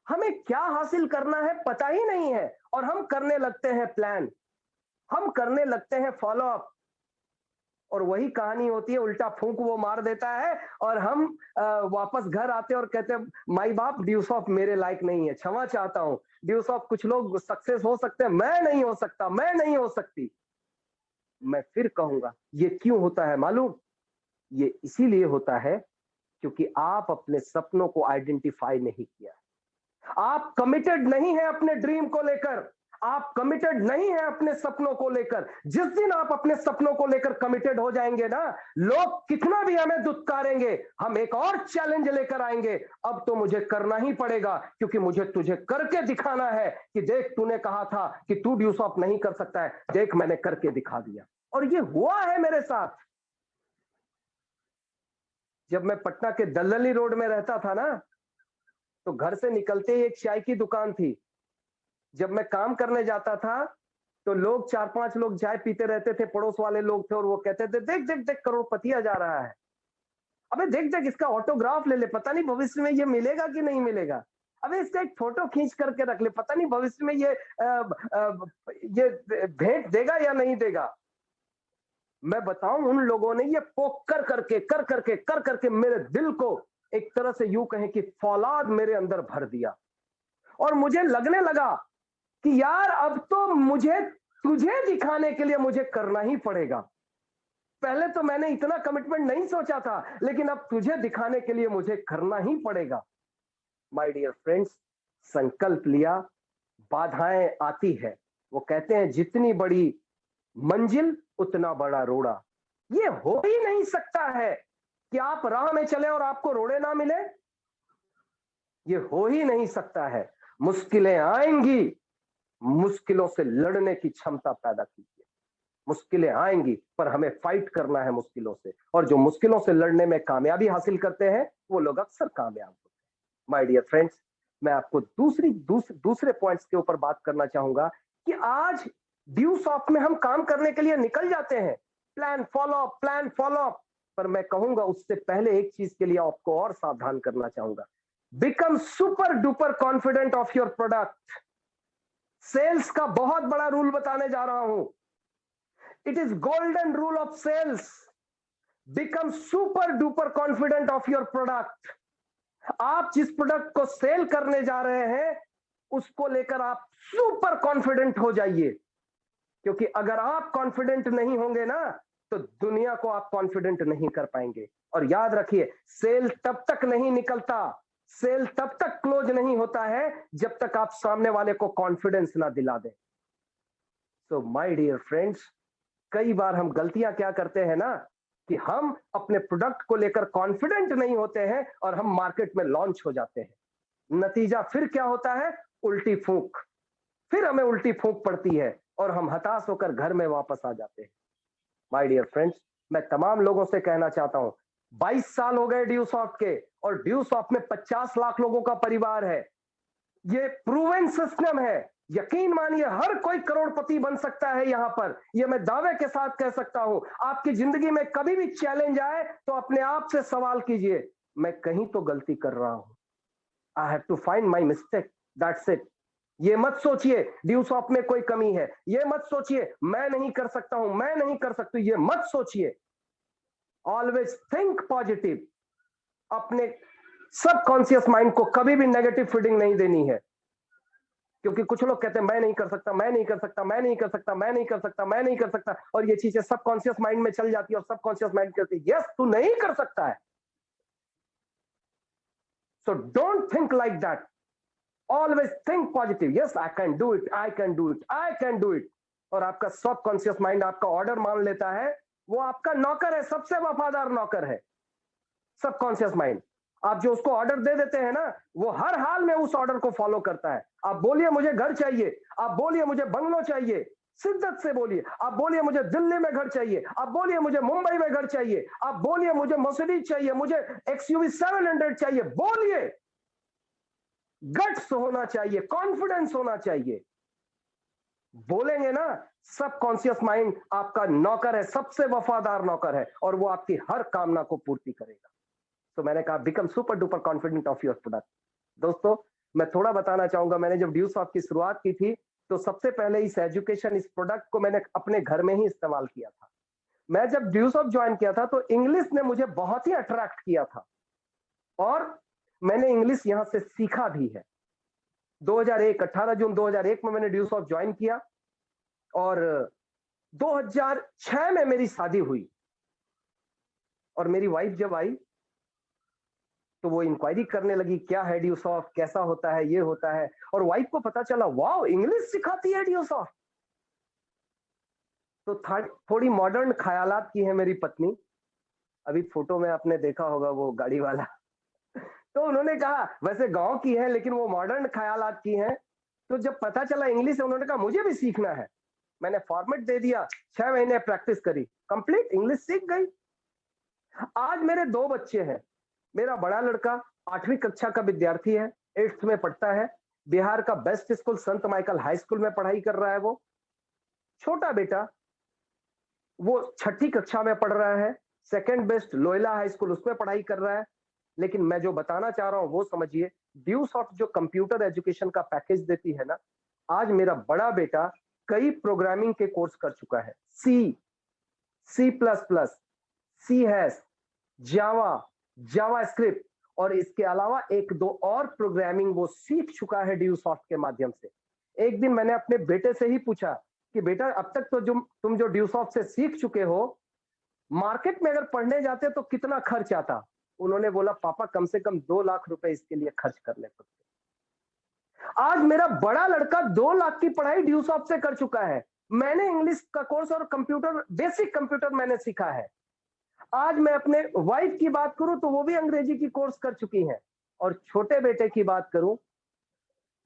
हमें क्या हासिल करना है पता ही नहीं है और हम करने लगते हैं प्लान, हम करने लगते हैं फॉलो अप, और वही कहानी होती है, उल्टा फूंक वो मार देता है और हम वापस घर आते हैं और कहते हैं माई बाप ड्यू सॉफ्ट मेरे लायक नहीं है, क्षमा चाहता हूं। ड्यू सॉफ्ट कुछ लोग सक्सेस हो सकते हैं, मैं नहीं हो सकता, मैं नहीं हो सकती। मैं फिर कहूंगा ये क्यों होता है मालूम? ये इसीलिए होता है क्योंकि आप अपने सपनों को आइडेंटिफाई नहीं किया, आप कमिटेड नहीं है अपने ड्रीम को लेकर, आप कमिटेड नहीं है अपने सपनों को लेकर। जिस दिन आप अपने सपनों को लेकर कमिटेड हो जाएंगे ना, लोग कितना भी हमें दुत्कारेंगे, हम एक और चैलेंज लेकर आएंगे। अब तो मुझे करना ही पड़ेगा क्योंकि मुझे तुझे करके दिखाना है कि देख तूने कहा था कि तू ड्यू सॉफ्ट नहीं कर सकता है, देख मैंने करके दिखा दिया। और ये हुआ है मेरे साथ। जब मैं पटना के दल्लली रोड में रहता था ना, तो घर से निकलते ही एक चाय की दुकान थी। जब मैं काम करने जाता था, तो लोग 4-5 लोग चाय पीते रहते थे, पड़ोस वाले लोग थे और वो कहते थे, "देख, देख, देख करोड़पतिया जा रहा है। अबे देख, देख इसका ऑटोग्राफ ले ले, पता नहीं भविष्य में ये मिलेगा कि नहीं मिलेगा। अबे इसका एक फोटो खींच करके रख ले, पता नहीं भविष्य में ये भेंट देगा या नहीं देगा।" मैं बताऊं, उन लोगों ने ये पोक कर करके मेरे दिल को एक तरह से यूं कहें कि फौलाद मेरे अंदर भर दिया। और मुझे लगने लगा कि यार अब तो मुझे तुझे दिखाने के लिए मुझे करना ही पड़ेगा। पहले तो मैंने इतना कमिटमेंट नहीं सोचा था, लेकिन अब तुझे दिखाने के लिए मुझे करना ही पड़ेगा। माय डियर फ्रेंड्स, संकल्प लिया, बाधाएं आती है। वो कहते हैं जितनी बड़ी मंजिल उतना बड़ा रोड़ा। ये हो ही नहीं सकता है कि आप राह में चले और आपको रोड़े ना मिले। ये हो ही नहीं सकता है। मुश्किलें आएंगी, मुश्किलों से लड़ने की क्षमता पैदा कीजिए। मुश्किलें आएंगी पर हमें फाइट करना है मुश्किलों से, और जो मुश्किलों से लड़ने में कामयाबी हासिल करते हैं वो लोग अक्सर कामयाब होते हैं। माय डियर फ्रेंड्स, मैं आपको दूसरे पॉइंट्स के ऊपर बात करना चाहूंगा कि आज ड्यू सॉफ्ट में हम काम करने के लिए निकल जाते हैं, प्लान फॉलो अप, पर मैं कहूंगा उससे पहले एक चीज के लिए आपको और सावधान करना चाहूंगा। Become super duper confident of your product. Sales का बहुत बड़ा रूल बताने जा रहा हूं। It is golden rule of sales. Become super duper confident of your product. आप जिस प्रोडक्ट को सेल करने जा रहे हैं उसको लेकर आप सुपर कॉन्फिडेंट हो जाइए, क्योंकि अगर आप कॉन्फिडेंट नहीं होंगे ना, तो दुनिया को आप कॉन्फिडेंट नहीं कर पाएंगे। और याद रखिए, सेल तब तक नहीं निकलता, सेल तब तक क्लोज नहीं होता है जब तक आप सामने वाले को कॉन्फिडेंस ना दिला दें। तो माय डियर फ्रेंड्स, कई बार हम गलतियां क्या करते हैं ना, कि हम अपने प्रोडक्ट को लेकर कॉन्फिडेंट नहीं होते हैं और हम मार्केट में लॉन्च हो जाते हैं। नतीजा फिर क्या होता है? उल्टी फूंक। फिर हमें उल्टी फूंक पड़ती है और हम हताश होकर घर में वापस आ जाते हैं। माय डियर फ्रेंड्स, मैं तमाम लोगों से कहना चाहता हूं, 22 साल हो गए ड्यू सॉफ्ट के, और ड्यू सॉफ्ट में 50 लाख लोगों का परिवार है। ये प्रूवन सिस्टम है। यकीन मानिए, हर कोई करोड़पति बन सकता है यहां पर। ये मैं दावे के साथ कह सकता हूं। आपकी जिंदगी में कभी भी चैलेंज आए तो अपने आप से सवाल कीजिए, मैं कहीं तो गलती कर रहा हूं। I have to find my mistake, that's it. ये मत सोचिए ड्यू सॉफ्ट में कोई कमी है, ये मत सोचिए मैं नहीं कर सकता हूं, मैं नहीं कर सकती, ये मत सोचिए। Always think positive. अपने सबकॉन्शियस माइंड को कभी भी नेगेटिव फीडिंग नहीं देनी है। क्योंकि कुछ लोग कहते हैं मैं नहीं कर सकता, मैं नहीं कर सकता, मैं नहीं कर सकता, मैं नहीं कर सकता, मैं नहीं कर सकता, और ये चीजें सबकॉन्शियस माइंड में चल जाती है और सबकॉन्शियस माइंड कहती है यस तू नहीं कर सकता है। So don't think like that. Always think positive, yes I can do it, I can do it, I can do it. और आपका सबकॉन्शियस माइंड आपका ऑर्डर मान लेता है। वो आपका नौकर है, सबसे वफादार नौकर है सबकॉन्शियस माइंड। आप जो उसको ऑर्डर दे देते हैं ना, वो हर हाल में उस ऑर्डर को फॉलो करता है। आप बोलिए मुझे घर चाहिए, आप बोलिए मुझे बंगलो चाहिए, शिद्दत से बोलिए। आप बोलिए मुझे दिल्ली में घर चाहिए, आप बोलिए मुझे मुंबई में घर चाहिए, आप बोलिए मुझे मर्सिडीज चाहिए, मुझे एक्सयूवी 700 चाहिए, बोलिए। गट्स होना चाहिए, कॉन्फिडेंस होना चाहिए। बोलेंगे ना, सबकॉन्शियस माइंड आपका नौकर है, सबसे वफादार नौकर है, और वो आपकी हर कामना को पूर्ति करेगा। तो मैंने कहा become super duper confident of your product. दोस्तों, मैं थोड़ा बताना चाहूंगा, मैंने जब ड्यू सॉफ्ट की शुरुआत की थी, तो सबसे पहले इस एजुकेशन, इस प्रोडक्ट को मैंने अपने घर में ही इस्तेमाल किया था। मैं जब ड्यू सॉफ्ट ज्वाइन किया था, तो इंग्लिश ने मुझे बहुत ही अट्रैक्ट किया था, और मैंने इंग्लिश यहां से सीखा भी है। 2001, 18 जून 2001 में मैंने ड्यू सॉफ्ट ज्वाइन किया, और 2006 में मेरी शादी हुई। और मेरी वाइफ जब आई, तो वो इंक्वायरी करने लगी क्या है ड्यू सॉफ्ट, कैसा होता है, ये होता है। और वाइफ को पता चला वाओ इंग्लिश सिखाती है ड्यू सॉफ्ट। तो थोड़ी मॉडर्न ख्यालात की है मेरी पत्नी। अभी फोटो में आपने देखा होगा वो गाड़ी वाला। तो उन्होंने कहा वैसे गांव की है लेकिन वो मॉडर्न ख्यालात की है। तो जब पता चला इंग्लिश है, उन्होंने कहा मुझे भी सीखना है। मैंने फॉर्मेट दे दिया, 6 महीने प्रैक्टिस करी, कंप्लीट इंग्लिश सीख गई। आज मेरे 2 बच्चे हैं। मेरा बड़ा लड़का 8वीं कक्षा का विद्यार्थी है, 8th में पढ़ता है। बिहार का बेस्ट स्कूल संत माइकल हाई स्कूल में पढ़ाई कर रहा है वो। छोटा बेटा वो 6ठी कक्षा में पढ़ रहा है, second best Loyola high school उसमें पढ़ाई कर रहा है। लेकिन मैं जो बताना चाह रहा हूं वो समझिए, ड्यू सॉफ्ट जो कंप्यूटर एजुकेशन का पैकेज देती है ना, आज मेरा बड़ा बेटा कई प्रोग्रामिंग के कोर्स कर चुका है। C, C plus plus, C hash, Java, JavaScript, और इसके अलावा 1-2 और प्रोग्रामिंग वो सीख चुका है ड्यू सॉफ्ट के माध्यम से। एक दिन मैंने अपने बेटे से ही पूछा कि बेटा अब तक तो जो तुम जो ड्यू सॉफ्ट से सीख चुके हो, मार्केट में अगर पढ़ने जाते तो कितना खर्च आता? उन्होंने बोला पापा कम से कम 2 लाख रुपए इसके लिए खर्च करने पड़ते। आज मेरा बड़ा लड़का 2 लाख की पढ़ाई ड्यू सॉफ्ट से कर चुका है। मैंने इंग्लिश का कोर्स और कंप्यूटर, बेसिक कंप्यूटर मैंने सीखा है। आज मैं अपने वाइफ की बात करूं तो वो भी अंग्रेजी की कोर्स कर चुकी हैं। और छोटे बेटे की बात करूं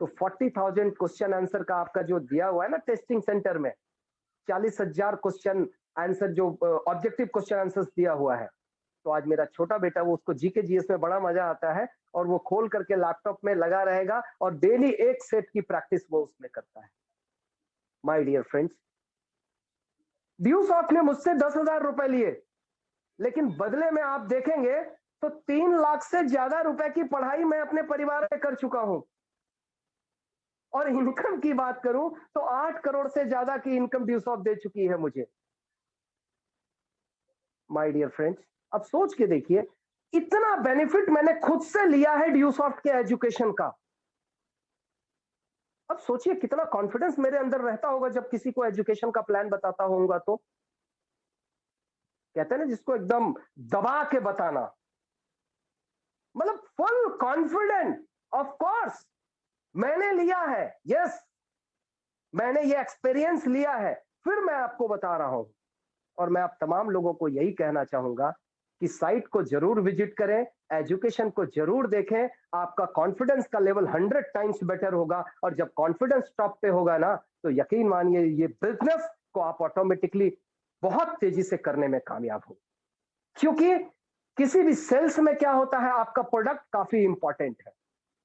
तो 40,000 क्वेश्चन आंसर का आपका जो दिया हुआ है ना टेस्टिंग सेंटर में, 40,000 क्वेश्चन आंसर जो ऑब्जेक्टिव क्वेश्चन आंसर्स दिया हुआ है। तो आज मेरा छोटा बेटा, वो उसको जीके जीएस में बड़ा मजा आता है, और वो खोल करके लैपटॉप में लगा रहेगा और डेली एक सेट की प्रैक्टिस वो उसमें करता है। My dear friends, Dew Soft ने मुझसे 10,000 रुपए लिए, लेकिन बदले में आप देखेंगे तो 3 लाख से ज्यादा रुपए की पढ़ाई मैं अपने परिवार में कर चुका हूं। और इनकम की बात करूं तो 8 करोड़ से ज्यादा की इनकम ड्यू सॉफ्ट दे चुकी है मुझे। माय डियर फ्रेंड्स, अब सोच के देखिए, इतना बेनिफिट मैंने खुद से लिया है ड्यू सॉफ्ट के एजुकेशन का। अब सोचिए कितना कॉन्फिडेंस मेरे अंदर रहता होगा जब किसी को एजुकेशन का प्लान बताता होऊंगा। तो कहते हैं ना जिसको एकदम दबा के बताना, मतलब फुल कॉन्फिडेंट। ऑफ कोर्स मैंने लिया है, यस मैंने ये एक्सपीरियंस लिया है, फिर मैं आपको बता रहा हूं। और मैं आप तमाम लोगों को यही कहना चाहूंगा कि साइट को जरूर विजिट करें, एजुकेशन को जरूर देखें, आपका कॉन्फिडेंस का लेवल 100 टाइम्स बेटर होगा। और जब कॉन्फिडेंस टॉप पे होगा ना, तो यकीन मानिए ये बिजनेस को आप ऑटोमेटिकली बहुत तेजी से करने में कामयाब हो। क्योंकि किसी भी सेल्स में क्या होता है, आपका प्रोडक्ट काफी इंपॉर्टेंट है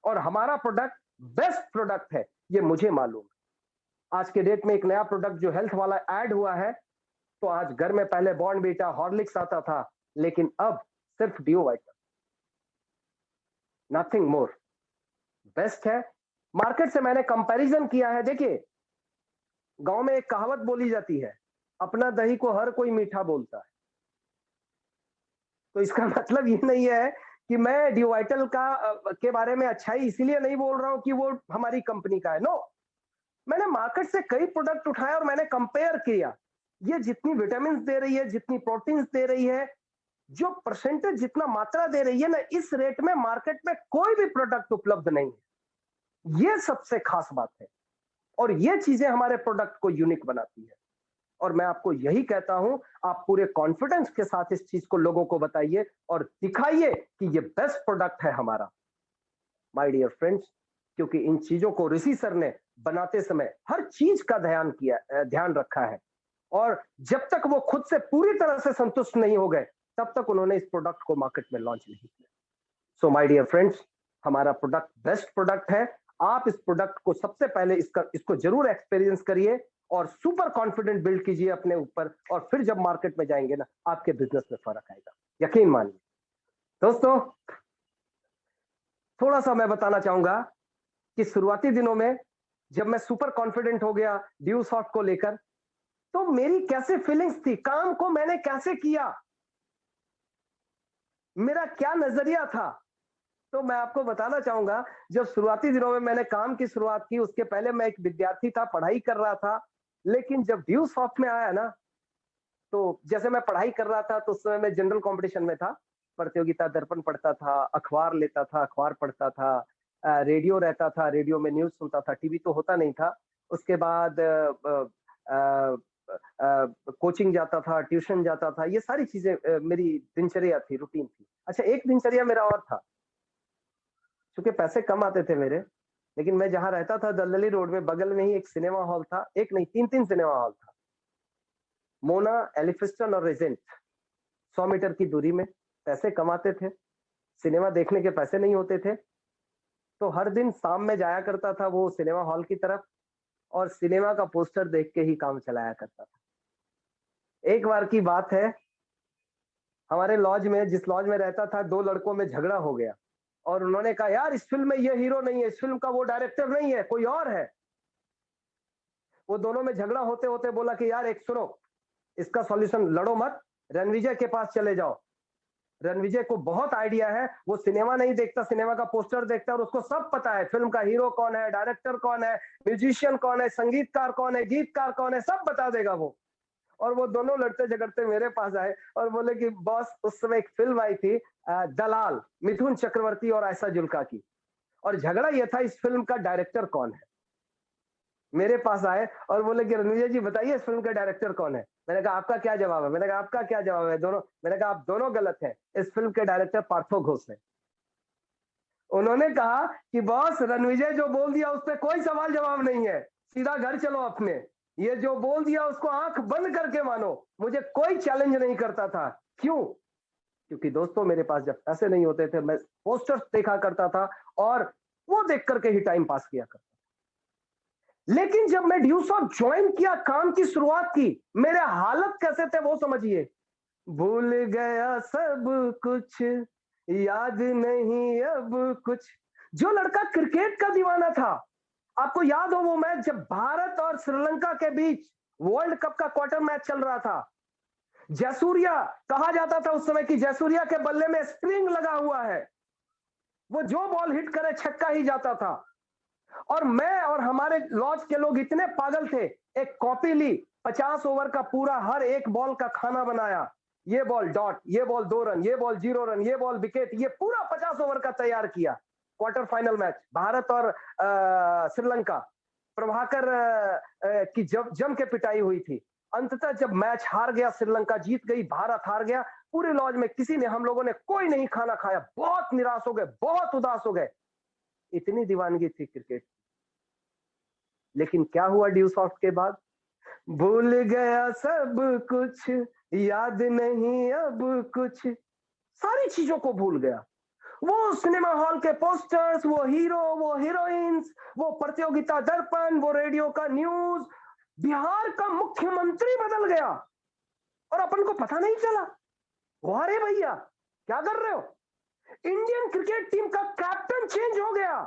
और हमारा प्रोडक्ट बेस्ट प्रोडक्ट है, ये मुझे मालूम है। आज के डेट में एक नया प्रोडक्ट जो हेल्थ वाला ऐड हुआ है, तो आज घर में पहले बॉर्नवीटा हॉर्लिक्स आता था, लेकिन अब सिर्फ Deo Vital, nothing more, best है। मार्केट से मैंने कंपैरिजन किया है। देखिए, गांव में एक कहावत बोली जाती है, अपना दही को हर कोई मीठा बोलता है। तो इसका मतलब ये नहीं है कि मैं डियो वाइटल के बारे में अच्छाई इसीलिए नहीं बोल रहा हूं कि वो हमारी कंपनी का है। नो, मैंने मार्केट से कई प्रोडक्ट उठाए और मैंने कंपेयर किया। ये जितनी विटामिन दे रही है, जितनी प्रोटीन्स दे रही है, जो परसेंटेज जितना मात्रा दे रही है ना, इस रेट में मार्केट में कोई भी प्रोडक्ट उपलब्ध नहीं है। ये सबसे खास बात है और ये चीजें हमारे प्रोडक्ट को यूनिक बनाती है। और मैं आपको यही कहता हूं, आप पूरे कॉन्फिडेंस के साथ इस चीज को लोगों को बताइए और दिखाइए कि ये बेस्ट प्रोडक्ट है हमारा, माय डियर फ्रेंड्स। क्योंकि इन चीजों को ऋषि सर ने बनाते समय हर चीज का ध्यान रखा है। और जब तक वो खुद से पूरी तरह से संतुष्ट नहीं हो गए, तब तक उन्होंने इस प्रोडक्ट को मार्केट में लॉन्च नहीं किया। सो माय डियर फ्रेंड्स, हमारा प्रोडक्ट बेस्ट प्रोडक्ट है। आप इस प्रोडक्ट को सबसे पहले इसको जरूर एक्सपीरियंस करिए और सुपर कॉन्फिडेंट बिल्ड कीजिए अपने ऊपर, और फिर जब मार्केट में जाएंगे ना, आपके बिजनेस में फर्क आएगा, यकीन मानिए। दोस्तों, थोड़ा सा मैं बताना चाहूंगा कि शुरुआती दिनों में जब मैं सुपर कॉन्फिडेंट हो गया ड्यू सॉफ्ट को लेकर, तो मेरी कैसे फीलिंग्स थी, काम को मैंने कैसे किया, मेरा क्या नजरिया था। तो मैं आपको बताना चाहूंगा, जब शुरुआती दिनों में मैंने काम की शुरुआत की, उसके पहले मैं एक विद्यार्थी था, पढ़ाई कर रहा था। लेकिन जब ड्यू सॉफ्ट में आया ना, तो जैसे मैं पढ़ाई कर रहा था तो उस समय मैं जनरल कंपटीशन में था, प्रतियोगिता दर्पण पढ़ता था, अखबार लेता था, अखबार पढ़ता था, रेडियो रहता था, रेडियो में न्यूज सुनता था, टीवी तो होता नहीं था। उसके बाद कोचिंग जाता था, ट्यूशन जाता था, ये सारी चीजें मेरी दिनचर्या थी, रूटीन थी। अच्छा, एक दिनचर्या मेरा और था। क्योंकि पैसे कम आते थे मेरे, लेकिन मैं जहां रहता था दलदली रोड में, बगल में ही एक सिनेमा हॉल था, एक नहीं तीन तीन सिनेमा हॉल था, मोना, एलिफिस्टन और रेजेंट, 100 मीटर की दूरी में। पैसे कमाते थे, सिनेमा देखने के पैसे नहीं होते थे, तो हर दिन शाम में जाया करता था वो सिनेमा हॉल की तरफ और सिनेमा का पोस्टर देख के ही काम चलाया करता था। एक बार की बात है, हमारे लॉज में, जिस लॉज में रहता था, दो लड़कों में झगड़ा हो गया और उन्होंने कहा, यार इस फिल्म में ये हीरो नहीं है, इस फिल्म का वो डायरेक्टर नहीं है, कोई और है। वो दोनों में झगड़ा होते होते बोला कि यार एक सुनो, इसका सॉल्यूशन लड़ो मत, रणविजय के पास चले जाओ। रणविजय को बहुत आइडिया है, वो सिनेमा नहीं देखता, सिनेमा का पोस्टर देखता है और उसको सब पता है, फिल्म का हीरो कौन है, डायरेक्टर कौन है, म्यूजिशियन कौन है, संगीतकार कौन है, गीतकार कौन है, सब बता देगा वो। और वो दोनों लड़ते झगड़ते मेरे पास आए और बोले कि बॉस, उस समय एक फिल्म आई थी दलाल, मिथुन चक्रवर्ती और आयशा जुल्का की, और झगड़ा ये था इस फिल्म का डायरेक्टर कौन है। मेरे पास आए और बोले कि रणविजय जी बताइए इस फिल्म का डायरेक्टर कौन है। मैंने कहा आपका क्या जवाब है, मैंने कहा आपका क्या जवाब है, दोनों, मैंने कहा आप दोनों गलत हैं, इस फिल्म के डायरेक्टर पार्थो घोष है। उन्होंने कहा कि बॉस, रणविजय जो बोल दिया उस पर कोई सवाल जवाब नहीं है, सीधा घर चलो अपने, ये जो बोल दिया उसको आंख बंद करके मानो, मुझे कोई चैलेंज नहीं करता था। क्यों? क्योंकि दोस्तों, मेरे पास जब पैसे नहीं होते थे, मैं पोस्टर्स देखा करता था और वो देख करके ही टाइम पास किया करता। लेकिन जब मैं ड्यूसॉफ्ट ज्वाइन किया, काम की शुरुआत की, मेरे हालत कैसे थे वो समझिए। भूल गया सब कुछ, याद नहीं अब कुछ। जो लड़का क्रिकेट का दीवाना था, आपको याद हो वो मैच जब भारत और श्रीलंका के बीच वर्ल्ड कप का क्वार्टर मैच चल रहा था, जयसूर्या कहा जाता था उस समय कि जयसूर्या के बल्ले में स्प्रिंग लगा हुआ है, वो जो बॉल हिट करे छक्का ही जाता था। और मैं और हमारे लॉज के लोग इतने पागल थे, एक कॉपी ली, 50 ओवर का पूरा हर एक बॉल का खाना बनाया, ये बॉल डॉट, ये बॉल 2 रन, ये बॉल 0 रन, ये बॉल विकेट, ये पूरा 50 ओवर का तैयार किया। क्वार्टर फाइनल मैच भारत और श्रीलंका, प्रभाकर की जम के पिटाई हुई थी। अंततः जब मैच हार गया, श्रीलंका जीत गई, भारत हार गया, पूरे लॉज में किसी ने, हम लोगों ने कोई नहीं खाना खाया, बहुत निराश हो गए, बहुत उदास हो गए। इतनी दीवानगी थी क्रिकेट। लेकिन क्या हुआ ड्यू सॉफ्ट के बाद? भूल गया सब कुछ, याद नहीं अब कुछ, सारी चीजों को भूल गया। वो सिनेमा हॉल के पोस्टर्स, वो हीरो, वो हीरोइंस, वो प्रतियोगिता दर्पण, वो रेडियो का न्यूज, बिहार का मुख्यमंत्री बदल गया और अपन को पता नहीं चला। वाह भैया, क्या कर रहे हो? इंडियन क्रिकेट टीम का कैप्टन चेंज हो गया,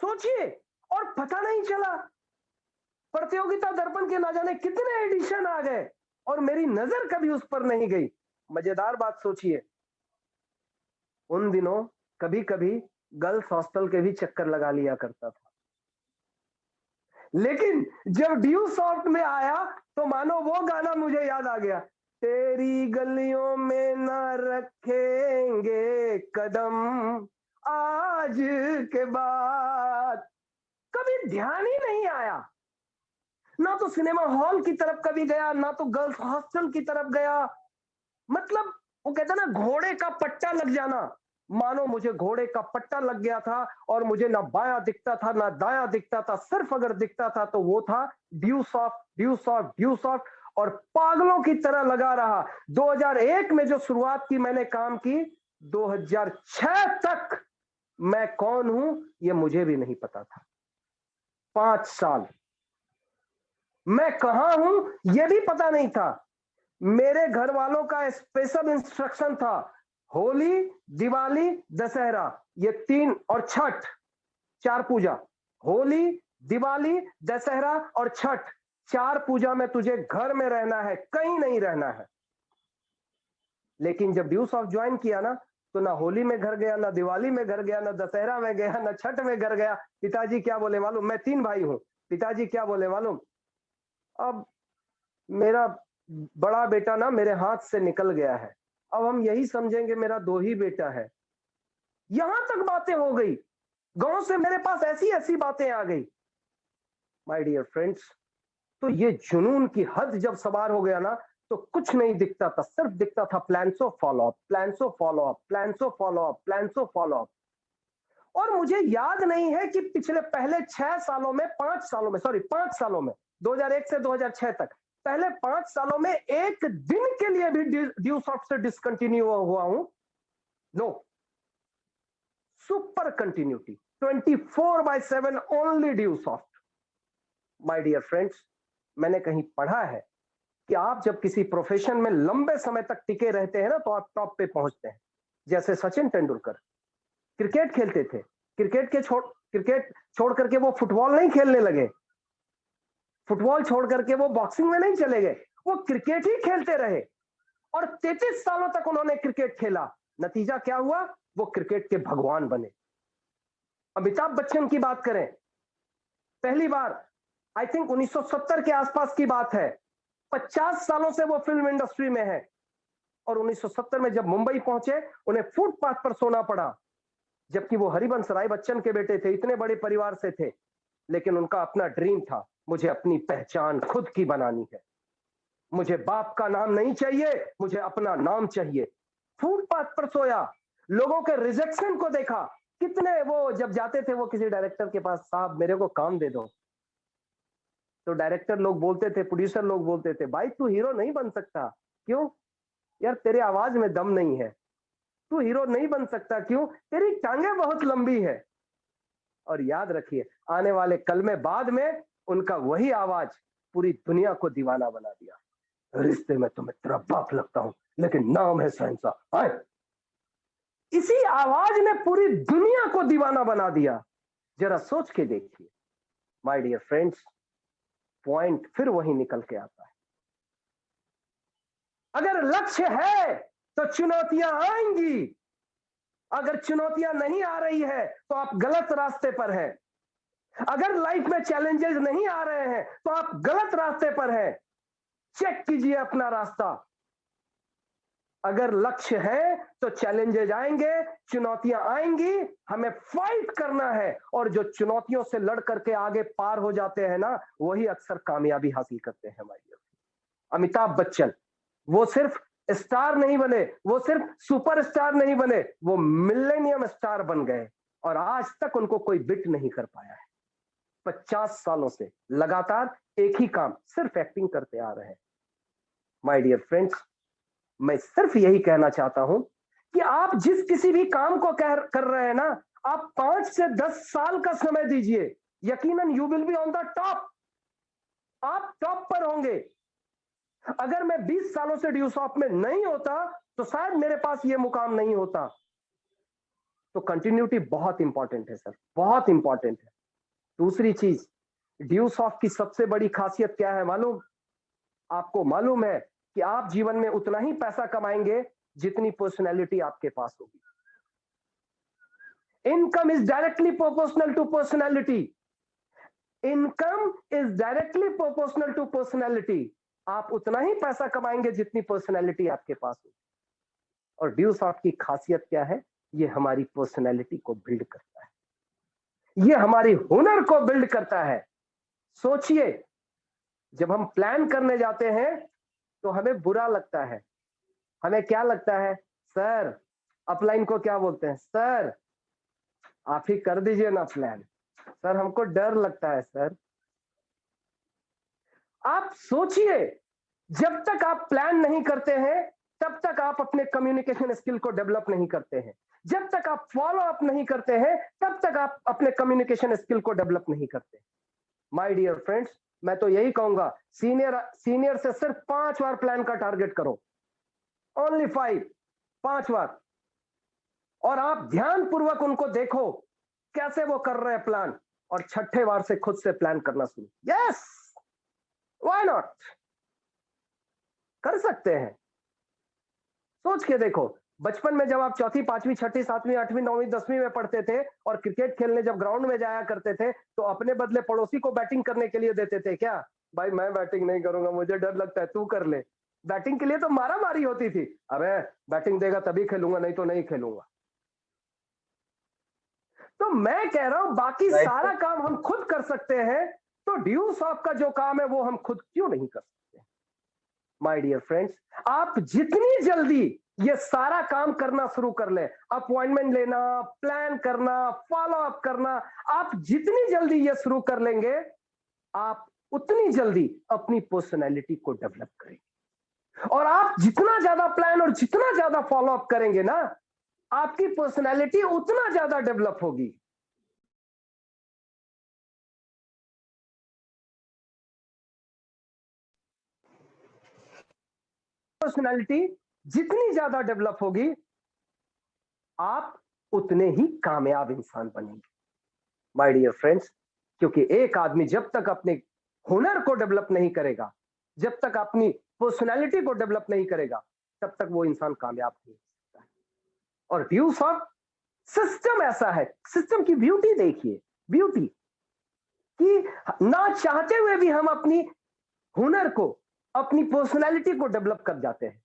सोचिए, और पता नहीं चला। प्रतियोगिता दर्पण के ना जाने कितने एडिशन आ गए और मेरी नजर कभी उस पर नहीं गई। मजेदार बात सोचिए, उन दिनों कभी कभी गर्ल्स हॉस्टल के भी चक्कर लगा लिया करता था। लेकिन जब ड्यू सॉफ्ट में आया तो मानो वो गाना मुझे याद आ गया, तेरी गलियों में ना रखेंगे कदम आज के बाद। कभी ध्यान ही नहीं आया, ना तो सिनेमा हॉल की तरफ कभी गया, ना तो गर्ल्स हॉस्टल की तरफ गया। मतलब वो कहता ना, घोड़े का पट्टा लग जाना, मानो मुझे घोड़े का पट्टा लग गया था और मुझे ना बायां दिखता था ना दायां दिखता था, सिर्फ अगर दिखता था तो वो था due soft, due soft, due soft, और पागलों की तरह लगा रहा। 2001 में जो शुरुआत की मैंने काम की, 2006 तक मैं कौन हूं ये मुझे भी नहीं पता था। 5 साल मैं कहां हूं ये भी पता नहीं था। मेरे घर वालों का स्पेशल इंस्ट्रक्शन था, होली, दिवाली, दशहरा, ये 3 और छठ, 4 पूजा, होली, दिवाली, दशहरा और छठ, 4 पूजा में तुझे घर में रहना है, कहीं नहीं रहना है। लेकिन जब ड्यू सॉफ्ट ज्वाइन किया ना, तो ना होली में घर गया, ना दिवाली में घर गया, ना दशहरा में गया, ना छठ में घर गया। पिताजी क्या बोले मालूम? मैं 3 भाई हूं। पिताजी क्या बोले मालूम? अब मेरा बड़ा बेटा ना मेरे हाथ से निकल गया है, अब हम यही समझेंगे मेरा 2 ही बेटा है। यहां तक बातें हो गई, गांव से मेरे पास ऐसी ऐसी बातें आ गई। माय डियर फ्रेंड्स, तो ये जुनून की हद जब सवार हो गया ना, तो कुछ नहीं दिखता था, सिर्फ दिखता था plans of follow up, plans of follow up, plans of follow up, plans of follow up. और मुझे याद नहीं है कि पिछले पहले 6 सालों में, 5 सालों में, सॉरी 5 सालों में, 2001 से 2006 तक, पहले 5 सालों में एक दिन के लिए भी ड्यू सॉफ्ट से डिसकंटिन्यू हुआ हूं? No, super continuity, 24/7 only Dew Soft. My dear friends, मैंने कहीं पढ़ा है कि आप जब किसी प्रोफेशन में लंबे समय तक टिके रहते हैं ना, तो आप टॉप पे पहुंचते हैं। जैसे सचिन तेंदुलकर क्रिकेट खेलते थे, क्रिकेट छोड़ करके वो फुटबॉल नहीं खेलने लगे, फुटबॉल छोड़ करके वो बॉक्सिंग में नहीं चले गए, वो क्रिकेट ही खेलते रहे और 33 सालों तक उन्होंने क्रिकेट खेला। नतीजा क्या हुआ? वो क्रिकेट के भगवान बने। अमिताभ बच्चन की बात करें, पहली बार आई थिंक 1970 के आसपास की बात है, 50 सालों से वो फिल्म इंडस्ट्री में है और 1970 में जब मुंबई पहुंचे, उन्हें फुटपाथ पर सोना पड़ा, जबकि वो हरिवंश राय बच्चन के बेटे थे, इतने बड़े परिवार से थे। लेकिन उनका अपना ड्रीम था, मुझे अपनी पहचान खुद की बनानी है, मुझे बाप का नाम नहीं चाहिए, मुझे अपना नाम चाहिए। फुटपाथ पर सोया, लोगों के रिजेक्शन को देखा, कितने वो जब जाते थे वो किसी डायरेक्टर के पास, साहब मेरे को काम दे दो, तो डायरेक्टर लोग बोलते थे, प्रोड्यूसर लोग बोलते थे, भाई तू हीरो नहीं बन सकता। क्यों? यार तेरे आवाज में दम नहीं है, तू हीरो नहीं बन सकता। क्यों? तेरी टांगे बहुत लंबी है। और याद रखिए, आने वाले कल में बाद में उनका वही आवाज पूरी दुनिया को दीवाना बना दिया। रिश्ते में तुम्हें तेरा बाप लगता हूं, लेकिन नाम है शहंशाह। आए, इसी आवाज ने पूरी दुनिया को दीवाना बना दिया। जरा सोच के देखिए माय डियर फ्रेंड्स, पॉइंट फिर वही निकल के आता है। अगर लक्ष्य है तो चुनौतियां आएंगी, अगर चुनौतियां नहीं आ रही है तो आप गलत रास्ते पर हैं। अगर लाइफ में चैलेंजेस नहीं आ रहे हैं तो आप गलत रास्ते पर हैं। चेक कीजिए अपना रास्ता। अगर लक्ष्य है तो चैलेंजेस आएंगे, चुनौतियां आएंगी, हमें फाइट करना है। और जो चुनौतियों से लड़ करके आगे पार हो जाते हैं ना, वही अक्सर कामयाबी हासिल करते हैं हमारी। अमिताभ बच्चन, वो सिर्फ स्टार नहीं बने, वो सिर्फ सुपरस्टार नहीं बने, वो मिलेनियम स्टार बन गए और आज तक उनको कोई बिट नहीं कर पाया है। 50 सालों से लगातार एक ही काम, सिर्फ एक्टिंग करते आ रहे हैं। माय डियर फ्रेंड्स, मैं सिर्फ यही कहना चाहता हूं कि आप जिस किसी भी काम को कर रहे हैं ना, आप 5 से 10 साल का समय दीजिए, यकीनन you will be on the top. आप टॉप पर होंगे। अगर मैं 20 सालों से ड्यूसॉप में नहीं होता तो शायद मेरे पास ये मुकाम नहीं होता। तो कंटिन्यूटी बहुत इंपॉर्टेंट है सर, बहुत इंपॉर्टेंट है। दूसरी चीज, ड्यूसॉफ की सबसे बड़ी खासियत क्या है मालूम? आपको मालूम है कि आप जीवन में उतना ही पैसा कमाएंगे जितनी पर्सनैलिटी आपके पास होगी। Income is directly proportional to personality. Income is directly proportional to personality. आप उतना ही पैसा कमाएंगे जितनी पर्सनैलिटी आपके पास होगी। और ड्यूसॉफ की खासियत क्या है? ये हमारी पर्सनैलिटी को बिल्ड करता है, ये हमारी हुनर को बिल्ड करता है। सोचिए, जब हम प्लान करने जाते हैं तो हमें बुरा लगता है। हमें क्या लगता है? सर, अपलाइन को क्या बोलते हैं? सर आप ही कर दीजिए ना प्लान, सर हमको डर लगता है सर। आप सोचिए, जब तक आप प्लान नहीं करते हैं तब तक आप अपने कम्युनिकेशन स्किल को डेवलप नहीं करते हैं। जब तक आप फॉलो अप नहीं करते हैं तब तक आप अपने कम्युनिकेशन स्किल को डेवलप नहीं करते। माय डियर फ्रेंड्स, मैं तो यही कहूंगा, सीनियर से सिर्फ 5 बार प्लान का टारगेट करो, ओनली 5 बार। और आप ध्यान पूर्वक उनको देखो कैसे वो कर रहे हैं प्लान, और 6ठे बार से खुद से प्लान करना शुरू। यस, व्हाई नॉट, कर सकते हैं। सोच के देखो, बचपन में जब आप चौथी, पांचवी, छठी, सातवीं, आठवीं, नौवीं, 10वीं में पढ़ते थे और क्रिकेट खेलने जब ग्राउंड में जाया करते थे तो अपने बदले पड़ोसी को बैटिंग करने के लिए देते थे क्या? भाई मैं बैटिंग नहीं करूंगा, मुझे डर लगता है, तू कर ले। बैटिंग के लिए तो मारा मारी होती थी, अरे बैटिंग देगा तभी खेलूंगा, नहीं तो नहीं खेलूंगा। तो मैं कह रहा हूं, बाकी सारा काम हम खुद कर सकते हैं, तो ड्यूसॉफ का जो काम है वो हम खुद क्यों नहीं कर सकते? माय डियर फ्रेंड्स, आप जितनी जल्दी ये सारा काम करना शुरू कर ले, अपॉइंटमेंट लेना, प्लान करना, फॉलो अप करना, आप जितनी जल्दी ये शुरू कर लेंगे, आप उतनी जल्दी अपनी पर्सनैलिटी को डेवलप करेंगे। और आप जितना ज्यादा प्लान और जितना ज्यादा फॉलो अप करेंगे ना, आपकी पर्सनैलिटी उतना ज्यादा डेवलप होगी। पर्सनैलिटी जितनी ज्यादा डेवलप होगी, आप उतने ही कामयाब इंसान बनेंगे। माय डियर फ्रेंड्स, क्योंकि एक आदमी जब तक अपने हुनर को डेवलप नहीं करेगा, जब तक अपनी पर्सनैलिटी को डेवलप नहीं करेगा, तब तक वो इंसान कामयाब नहीं हो सकता है। और ड्यूसॉफ सिस्टम ऐसा है, सिस्टम की ब्यूटी देखिए, ब्यूटी कि ना चाहते हुए भी हम अपनी हुनर को, अपनी पर्सनैलिटी को डेवलप कर जाते हैं।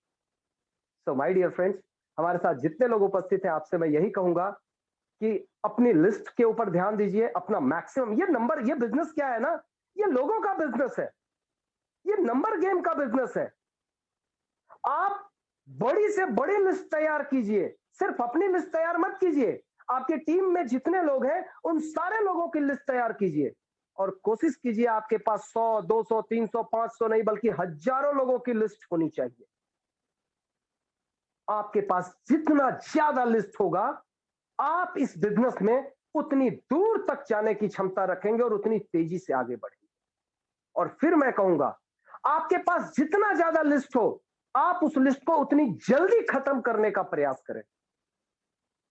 सो माय डियर फ्रेंड्स, हमारे साथ जितने लोग उपस्थित हैं, आपसे मैं यही कहूंगा कि अपनी लिस्ट के ऊपर ध्यान दीजिए, अपना मैक्सिमम। ये नंबर, ये बिजनेस क्या है ना, ये लोगों का बिजनेस है, ये नंबर गेम का बिजनेस है। आप बड़ी से बड़ी लिस्ट तैयार कीजिए, सिर्फ अपनी लिस्ट तैयार मत कीजिए, आपकी टीम में जितने लोग हैं उन सारे लोगों की लिस्ट तैयार कीजिए और कोशिश कीजिए आपके पास 100, 200, 300, 500 नहीं बल्कि हजारों लोगों की लिस्ट होनी चाहिए। आपके पास जितना ज्यादा लिस्ट होगा, आप इस बिजनेस में उतनी दूर तक जाने की क्षमता रखेंगे और उतनी तेजी से आगे बढ़ेंगे। और फिर मैं कहूंगा, आपके पास जितना ज्यादा लिस्ट हो, आप उस लिस्ट को उतनी जल्दी खत्म करने का प्रयास करें।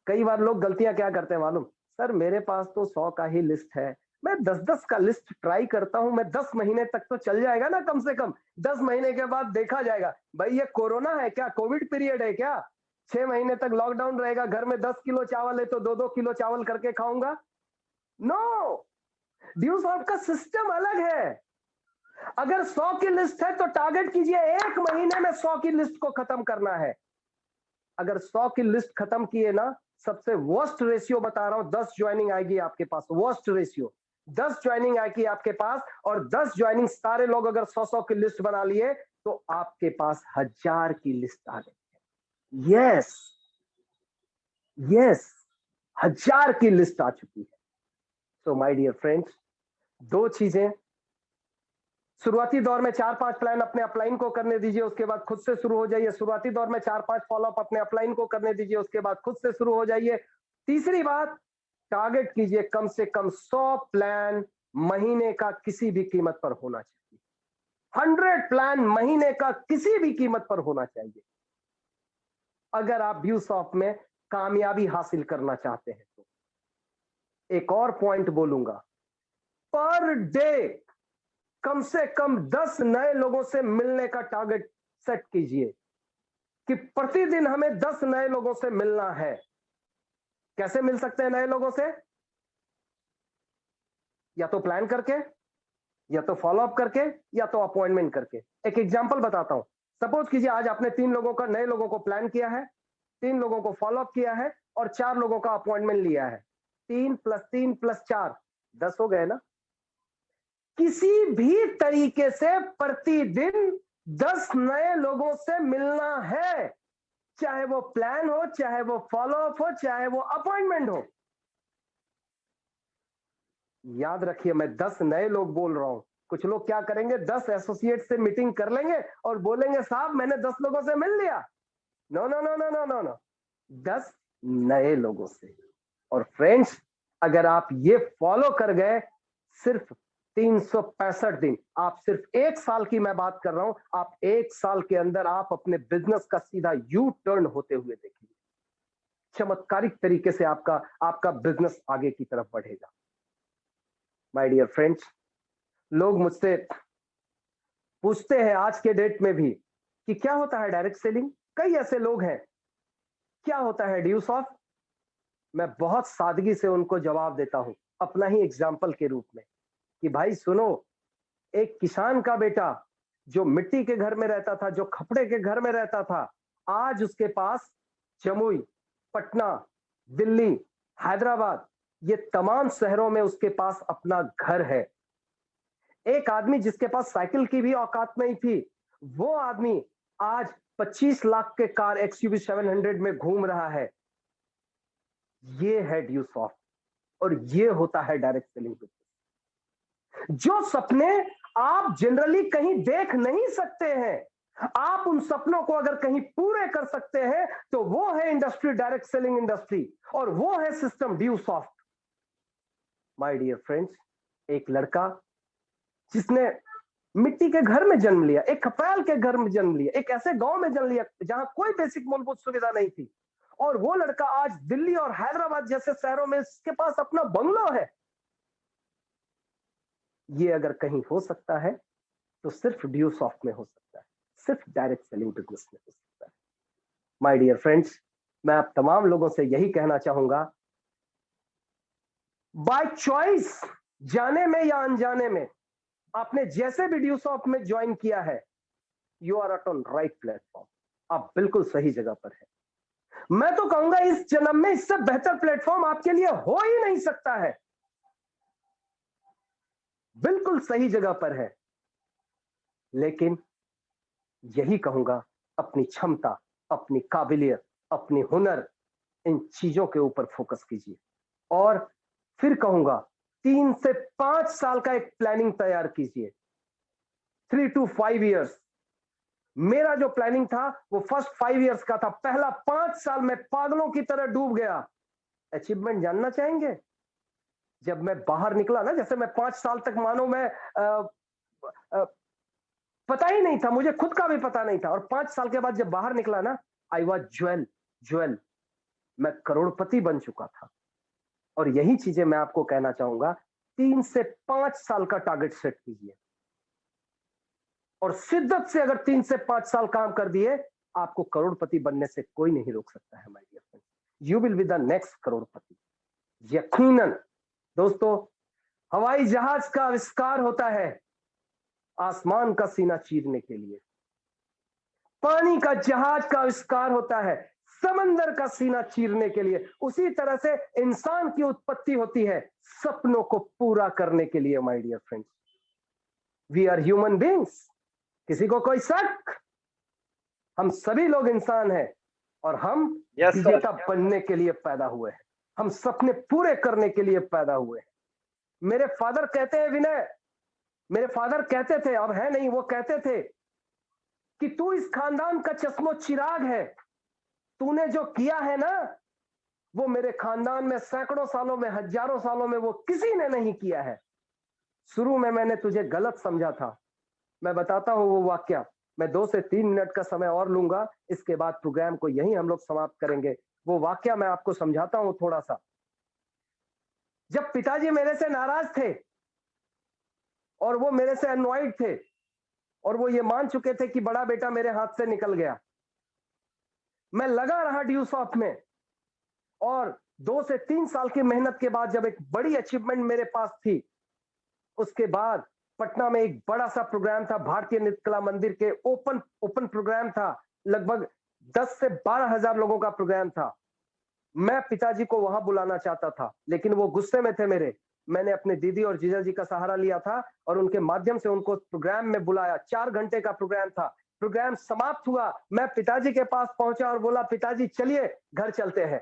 कई बार लोग गलतियां क्या करते हैं मालूम? सर मेरे पास तो 100 का ही लिस्ट है, मैं 10-10 का लिस्ट ट्राई करता हूं, मैं 10 महीने तक तो चल जाएगा ना, कम से कम 10 महीने के बाद देखा जाएगा। भाई ये कोरोना है क्या? कोविड पीरियड है क्या? 6 महीने तक लॉकडाउन रहेगा, घर में 10 किलो चावल है तो 2-2 किलो चावल करके खाऊंगा? नो, ड्यूसॉफ का सिस्टम अलग है। अगर 100 की लिस्ट है तो टारगेट कीजिए 1 महीने में 100 की लिस्ट को खत्म करना है। अगर 100 की लिस्ट खत्म किए ना, सबसे वर्स्ट रेशियो बता रहा हूं, 10 ज्वाइनिंग आएगी आपके पास, वर्स्ट रेशियो 10 ज्वाइनिंग आएगी आपके पास। और 10 ज्वाइनिंग सारे लोग अगर 100-100 की लिस्ट बना लिए तो आपके पास 1000 की लिस्ट आ गई। यस यस, 1000 की लिस्ट आ चुकी है। सो माय डियर फ्रेंड्स, दो चीजें, शुरुआती दौर में 4-5 प्लान अपने अपलाइन को करने दीजिए, उसके बाद खुद से शुरू हो जाइए। शुरुआती दौर में 4-5 फॉलोअप अपने अपलाइन को करने दीजिए, उसके बाद खुद से शुरू हो जाइए। तीसरी बात, टारगेट कीजिए कम से कम 100 प्लान महीने का किसी भी कीमत पर होना चाहिए। 100 प्लान महीने का किसी भी कीमत पर होना चाहिए, अगर आप व्यूसॉफ्ट में कामयाबी हासिल करना चाहते हैं तो। एक और पॉइंट बोलूंगा, पर डे कम से कम 10 नए लोगों से मिलने का टारगेट सेट कीजिए कि प्रतिदिन हमें 10 नए लोगों से मिलना है। कैसे मिल सकते हैं नए लोगों से? या तो प्लान करके, या तो फॉलोअप करके, या तो अपॉइंटमेंट करके। एक एग्जांपल बताता हूं। सपोज कीजिए आज आपने 3 लोगों का, नए लोगों को प्लान किया है, 3 लोगों को फॉलोअप किया है और 4 लोगों का अपॉइंटमेंट लिया है। 3 + 3 + 4 10 हो गए ना। किसी भी तरीके से प्रतिदिन 10 नए लोगों से मिलना है, चाहे वो प्लान हो, चाहे वो फॉलोअप हो, चाहे वो अपॉइंटमेंट हो। याद रखिए, मैं 10 नए लोग बोल रहा हूं। कुछ लोग क्या करेंगे, 10 एसोसिएट से मीटिंग कर लेंगे और बोलेंगे साहब मैंने 10 लोगों से मिल लिया। No no no no no no no, 10 नए लोगों से। और फ्रेंड्स, अगर आप ये फॉलो कर गए, सिर्फ 365 दिन, आप सिर्फ 1 साल की मैं बात कर रहा हूं, आप 1 साल के अंदर आप अपने बिजनेस का सीधा यू टर्न होते हुए देखेंगे। चमत्कारिक तरीके से आपका आपका बिजनेस आगे की तरफ बढ़ेगा। माय डियर फ्रेंड्स, लोग मुझसे पूछते हैं आज के डेट में भी कि क्या होता है डायरेक्ट सेलिंग। कई ऐसे लोग हैं, क्या होता है ड्यूसॉफ्ट। मैं बहुत सादगी से उनको जवाब देता हूं, अपना ही एग्जाम्पल के रूप में, कि भाई सुनो, एक किसान का बेटा जो मिट्टी के घर में रहता था, जो खपड़े के घर में रहता था, आज उसके पास जमुई, पटना, दिल्ली, हैदराबाद, ये तमाम शहरों में उसके पास अपना घर है। एक आदमी जिसके पास साइकिल की भी औकात नहीं थी, वो आदमी आज 25 लाख के कार XUV 700 में घूम रहा है। ये है ड्यूसॉफ्ट और ये होता है डायरेक्ट सेलिंग बिजनेस। जो सपने आप जनरली कहीं देख नहीं सकते हैं, आप उन सपनों को अगर कहीं पूरे कर सकते हैं तो वो है इंडस्ट्री, डायरेक्ट सेलिंग इंडस्ट्री, और वो है सिस्टम ड्यूसॉफ्ट। माय डियर फ्रेंड्स, एक लड़का जिसने मिट्टी के घर में जन्म लिया, एक खपैल के घर में जन्म लिया, एक ऐसे गांव में जन्म लिया जहां कोई बेसिक मूलभूत सुविधा नहीं थी, और वो लड़का आज दिल्ली और हैदराबाद जैसे शहरों में इसके पास अपना बंगलो है। ये अगर कहीं हो सकता है तो सिर्फ ड्यूसॉफ्ट में हो सकता है, सिर्फ डायरेक्ट सेलिंग बिजनेस में हो सकता है। माय डियर फ्रेंड्स, मैं आप तमाम लोगों से यही कहना चाहूंगा, बाय चॉइस, जाने में या अनजाने में, आपने जैसे भी ड्यूसॉफ्ट में ज्वाइन किया है, you are at on right platform. आप बिल्कुल सही जगह पर है। मैं तो कहूंगा इस जन्म में इससे बेहतर प्लेटफॉर्म आपके लिए हो ही नहीं सकता है। बिल्कुल सही जगह पर है। लेकिन यही कहूंगा, अपनी क्षमता, अपनी काबिलियत, अपनी हुनर, इन चीजों के ऊपर फोकस कीजिए। और फिर कहूंगा 3 से 5 साल का एक प्लानिंग तैयार कीजिए, 3 to 5 इयर्स। मेरा जो प्लानिंग था वो फर्स्ट 5 इयर्स का था। पहला 5 साल में पागलों की तरह डूब गया। अचीवमेंट जानना चाहेंगे? जब मैं बाहर निकला ना, जैसे मैं 5 साल तक मानो मैं आ, पता ही नहीं था, मुझे खुद का भी पता नहीं था, और 5 साल के बाद जब बाहर निकला ना, आई वॉज ज्वेल ज्वेल, मैं करोड़पति बन चुका था। और यही चीजें मैं आपको कहना चाहूंगा, 3 से 5 साल का टारगेट सेट कीजिए, और शिद्दत से अगर 3 से 5 साल काम कर दिए, आपको करोड़पति बनने से कोई नहीं रोक सकता है my dear friend. You will be the next करोड़पति, यकीनन। दोस्तों, हवाई जहाज का आविष्कार होता है आसमान का सीना चीरने के लिए, पानी का जहाज का आविष्कार होता है समंदर का सीना चीरने के लिए। उसी तरह से इंसान की उत्पत्ति होती है सपनों को पूरा करने के लिए। My dear friends, we are human beings. किसी को कोई शक? हम सभी लोग इंसान हैं और हम विजेता बनने के लिए पैदा हुए हैं। हम सपने पूरे करने के लिए पैदा हुए हैं। मेरे फादर कहते हैं विनय, मेरे फादर कहते थे, अब है नहीं, वो कहते थे कि तू इस खानदान का चश्मो चिराग है। तूने जो किया है ना, वो मेरे खानदान में सैकड़ों सालों में, हजारों सालों में वो किसी ने नहीं किया है। शुरू में मैंने तुझे गलत समझा था। मैं बताता हूं वो वाक्या। मैं 2 से 3 मिनट का समय और लूंगा, इसके बाद प्रोग्राम को यहीं हम लोग समाप्त करेंगे। वो वाक्या मैं आपको समझाता हूं थोड़ा सा। जब पिताजी मेरे से नाराज थे और वो मेरे से अननॉइड थे और वो ये मान चुके थे कि बड़ा बेटा मेरे हाथ से निकल गया, मैं लगा रहा ड्यूसॉफ्ट में और 2 से 3 साल की मेहनत के बाद जब एक बड़ी अचीवमेंट मेरे पास थी, उसके बाद पटना में एक बड़ा सा प्रोग्राम था, भारतीय नृत्य कला मंदिर के ओपन प्रोग्राम था। लगभग 10 से 12,000 लोगों का प्रोग्राम था। मैं पिताजी को वहां बुलाना चाहता था, लेकिन वो गुस्से में थे मेरे। मैंने अपने दीदी और जीजा जी का सहारा लिया था और उनके माध्यम से उनको प्रोग्राम में बुलाया। 4 घंटे का प्रोग्राम था। प्रोग्राम समाप्त हुआ, मैं पिताजी के पास पहुंचा और बोला, पिताजी चलिए घर चलते हैं।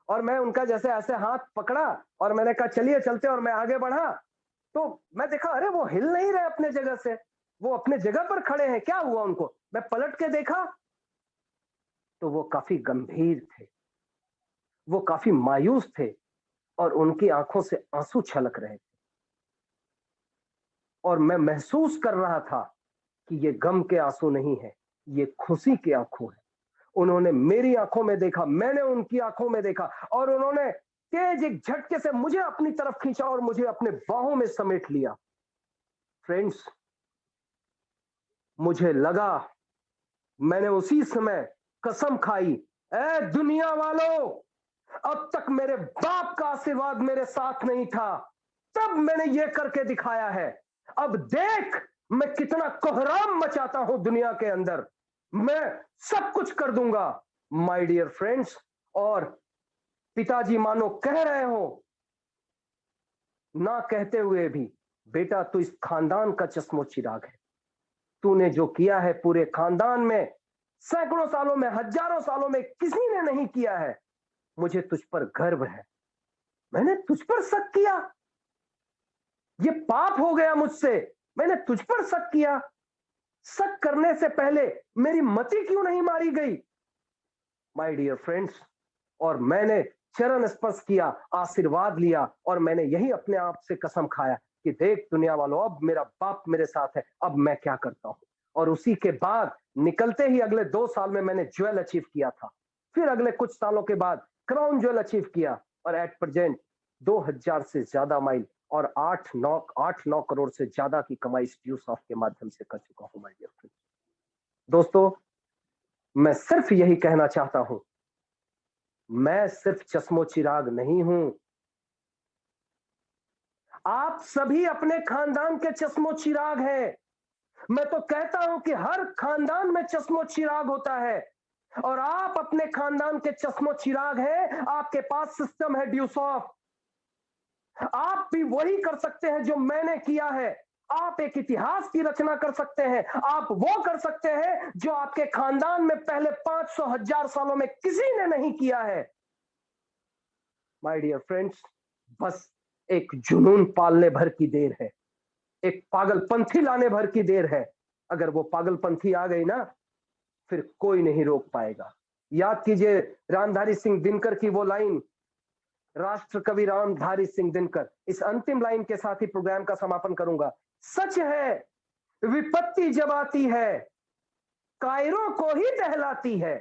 और मैं उनका जैसे ऐसे हाथ पकड़ा और मैंने कहा चलिए चलते, और मैं आगे बढ़ा तो मैं देखा, अरे वो हिल नहीं रहे अपने जगह से, वो अपने जगह पर खड़े हैं। क्या हुआ उनको? मैं पलट के देखा तो वो काफी गंभीर थे, वो काफी मायूस थे और उनकी आंखों से आंसू छलक रहे थे। और मैं महसूस कर रहा था कि ये गम के आंसू नहीं है, ये खुशी के आंसू है। उन्होंने मेरी आंखों में देखा, मैंने उनकी आंखों में देखा और उन्होंने तेज एक झटके से मुझे अपनी तरफ खींचा और मुझे अपने बाहों में समेट लिया। फ्रेंड्स, मुझे लगा, मैंने उसी समय कसम खाई, ए दुनिया वालों, अब तक मेरे बाप का आशीर्वाद मेरे साथ नहीं था, तब मैंने ये करके दिखाया है। अब देख मैं कितना कोहराम मचाता हूं दुनिया के अंदर, मैं सब कुछ कर दूंगा। माय डियर फ्रेंड्स, और पिताजी मानो कह रहे हो, ना कहते हुए भी, बेटा तू इस खानदान का चश्मो चिराग है। तूने जो किया है पूरे खानदान में, सैकड़ों सालों में, हजारों सालों में किसी ने नहीं किया है। मुझे तुझ पर गर्व है। मैंने तुझ पर शक किया, ये पाप हो गया मुझसे। मैंने तुझ पर शक किया। शक करने से पहले मेरी मति क्यों नहीं मारी गई? माय डियर फ्रेंड्स, और मैंने चरण स्पर्श किया, आशीर्वाद लिया और मैंने यही अपने आप से कसम खाया कि देख दुनिया वालों, अब मेरा बाप मेरे साथ है, अब मैं क्या करता हूं। और उसी के बाद निकलते ही अगले 2 साल में मैंने ज्वेल अचीव किया था। फिर अगले कुछ सालों के बाद क्राउन ज्वेल अचीव किया और एट प्रेजेंट 2000 से ज्यादा माइल और 8-9 करोड़ से ज्यादा की कमाई इस ड्यूसॉफ्ट के माध्यम से कर चुका हूं। माय डियर फ्रेंड्स, दोस्तों, मैं सिर्फ यही कहना चाहता हूं, मैं सिर्फ चश्मो चिराग नहीं हूं। आप सभी अपने खानदान के चश्मो चिराग हैं। मैं तो कहता हूं कि हर खानदान में चश्मो चिराग होता है और आप अपने खानदान के चश्मो चिराग हैं। आपके पास सिस्टम है ड्यूसॉफ्ट। आप भी वही कर सकते हैं जो मैंने किया है। आप एक इतिहास की रचना कर सकते हैं। आप वो कर सकते हैं जो आपके खानदान में पहले 500-1000 सालों में किसी ने नहीं किया है। माय डियर फ्रेंड्स, बस एक जुनून पालने भर की देर है, एक पागलपंथी लाने भर की देर है। अगर वो पागलपंथी आ गई ना, फिर कोई नहीं रोक पाएगा। याद कीजिए रामधारी सिंह दिनकर की वो लाइन, राष्ट्र कवि रामधारी सिंह दिनकर। इस अंतिम लाइन के साथ ही प्रोग्राम का समापन करूंगा। सच है विपत्ति जब आती है कायरों को ही दहलाती है।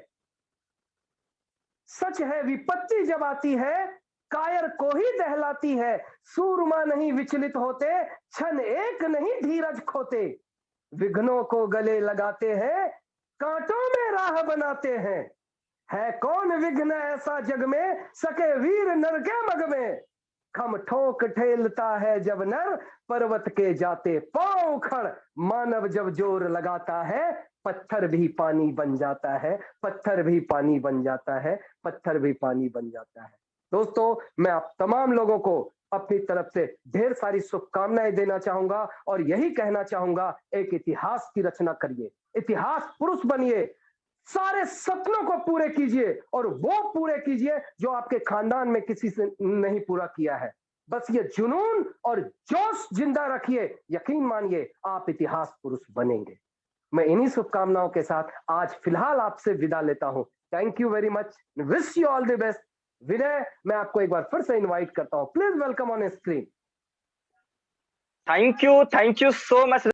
सच है विपत्ति जब आती है कायर को ही दहलाती है। सूरमा नहीं विचलित होते, क्षण एक नहीं धीरज खोते। विघ्नों को गले लगाते हैं, कांटों में राह बनाते हैं। है कौन विघ्न ऐसा जग में, सके वीर नर के मग में। खम ठोक ठेलता है जब नर, पर्वत के जाते पांव उखड़। मानव जब जोर लगाता है, पत्थर भी पानी बन जाता है, पत्थर भी पानी बन जाता है, पत्थर भी पानी बन जाता है। दोस्तों, मैं आप तमाम लोगों को अपनी तरफ से ढेर सारी शुभकामनाएं देना चाहूंगा और यही कहना चाहूंगा, एक इतिहास की रचना करिए, इतिहास पुरुष बनिए, सारे सपनों को पूरे कीजिए और वो पूरे कीजिए जो आपके खानदान में किसी से नहीं पूरा किया है। बस ये जुनून और जोश जिंदा रखिए, यकीन मानिए आप इतिहास पुरुष बनेंगे। मैं इन्हीं शुभकामनाओं के साथ आज फिलहाल आपसे विदा लेता हूं। Thank you very much, wish you all the best. Vinay, मैं आपको एक बार फिर से इनवाइट करता हूं, please welcome on screen. Thank you so much.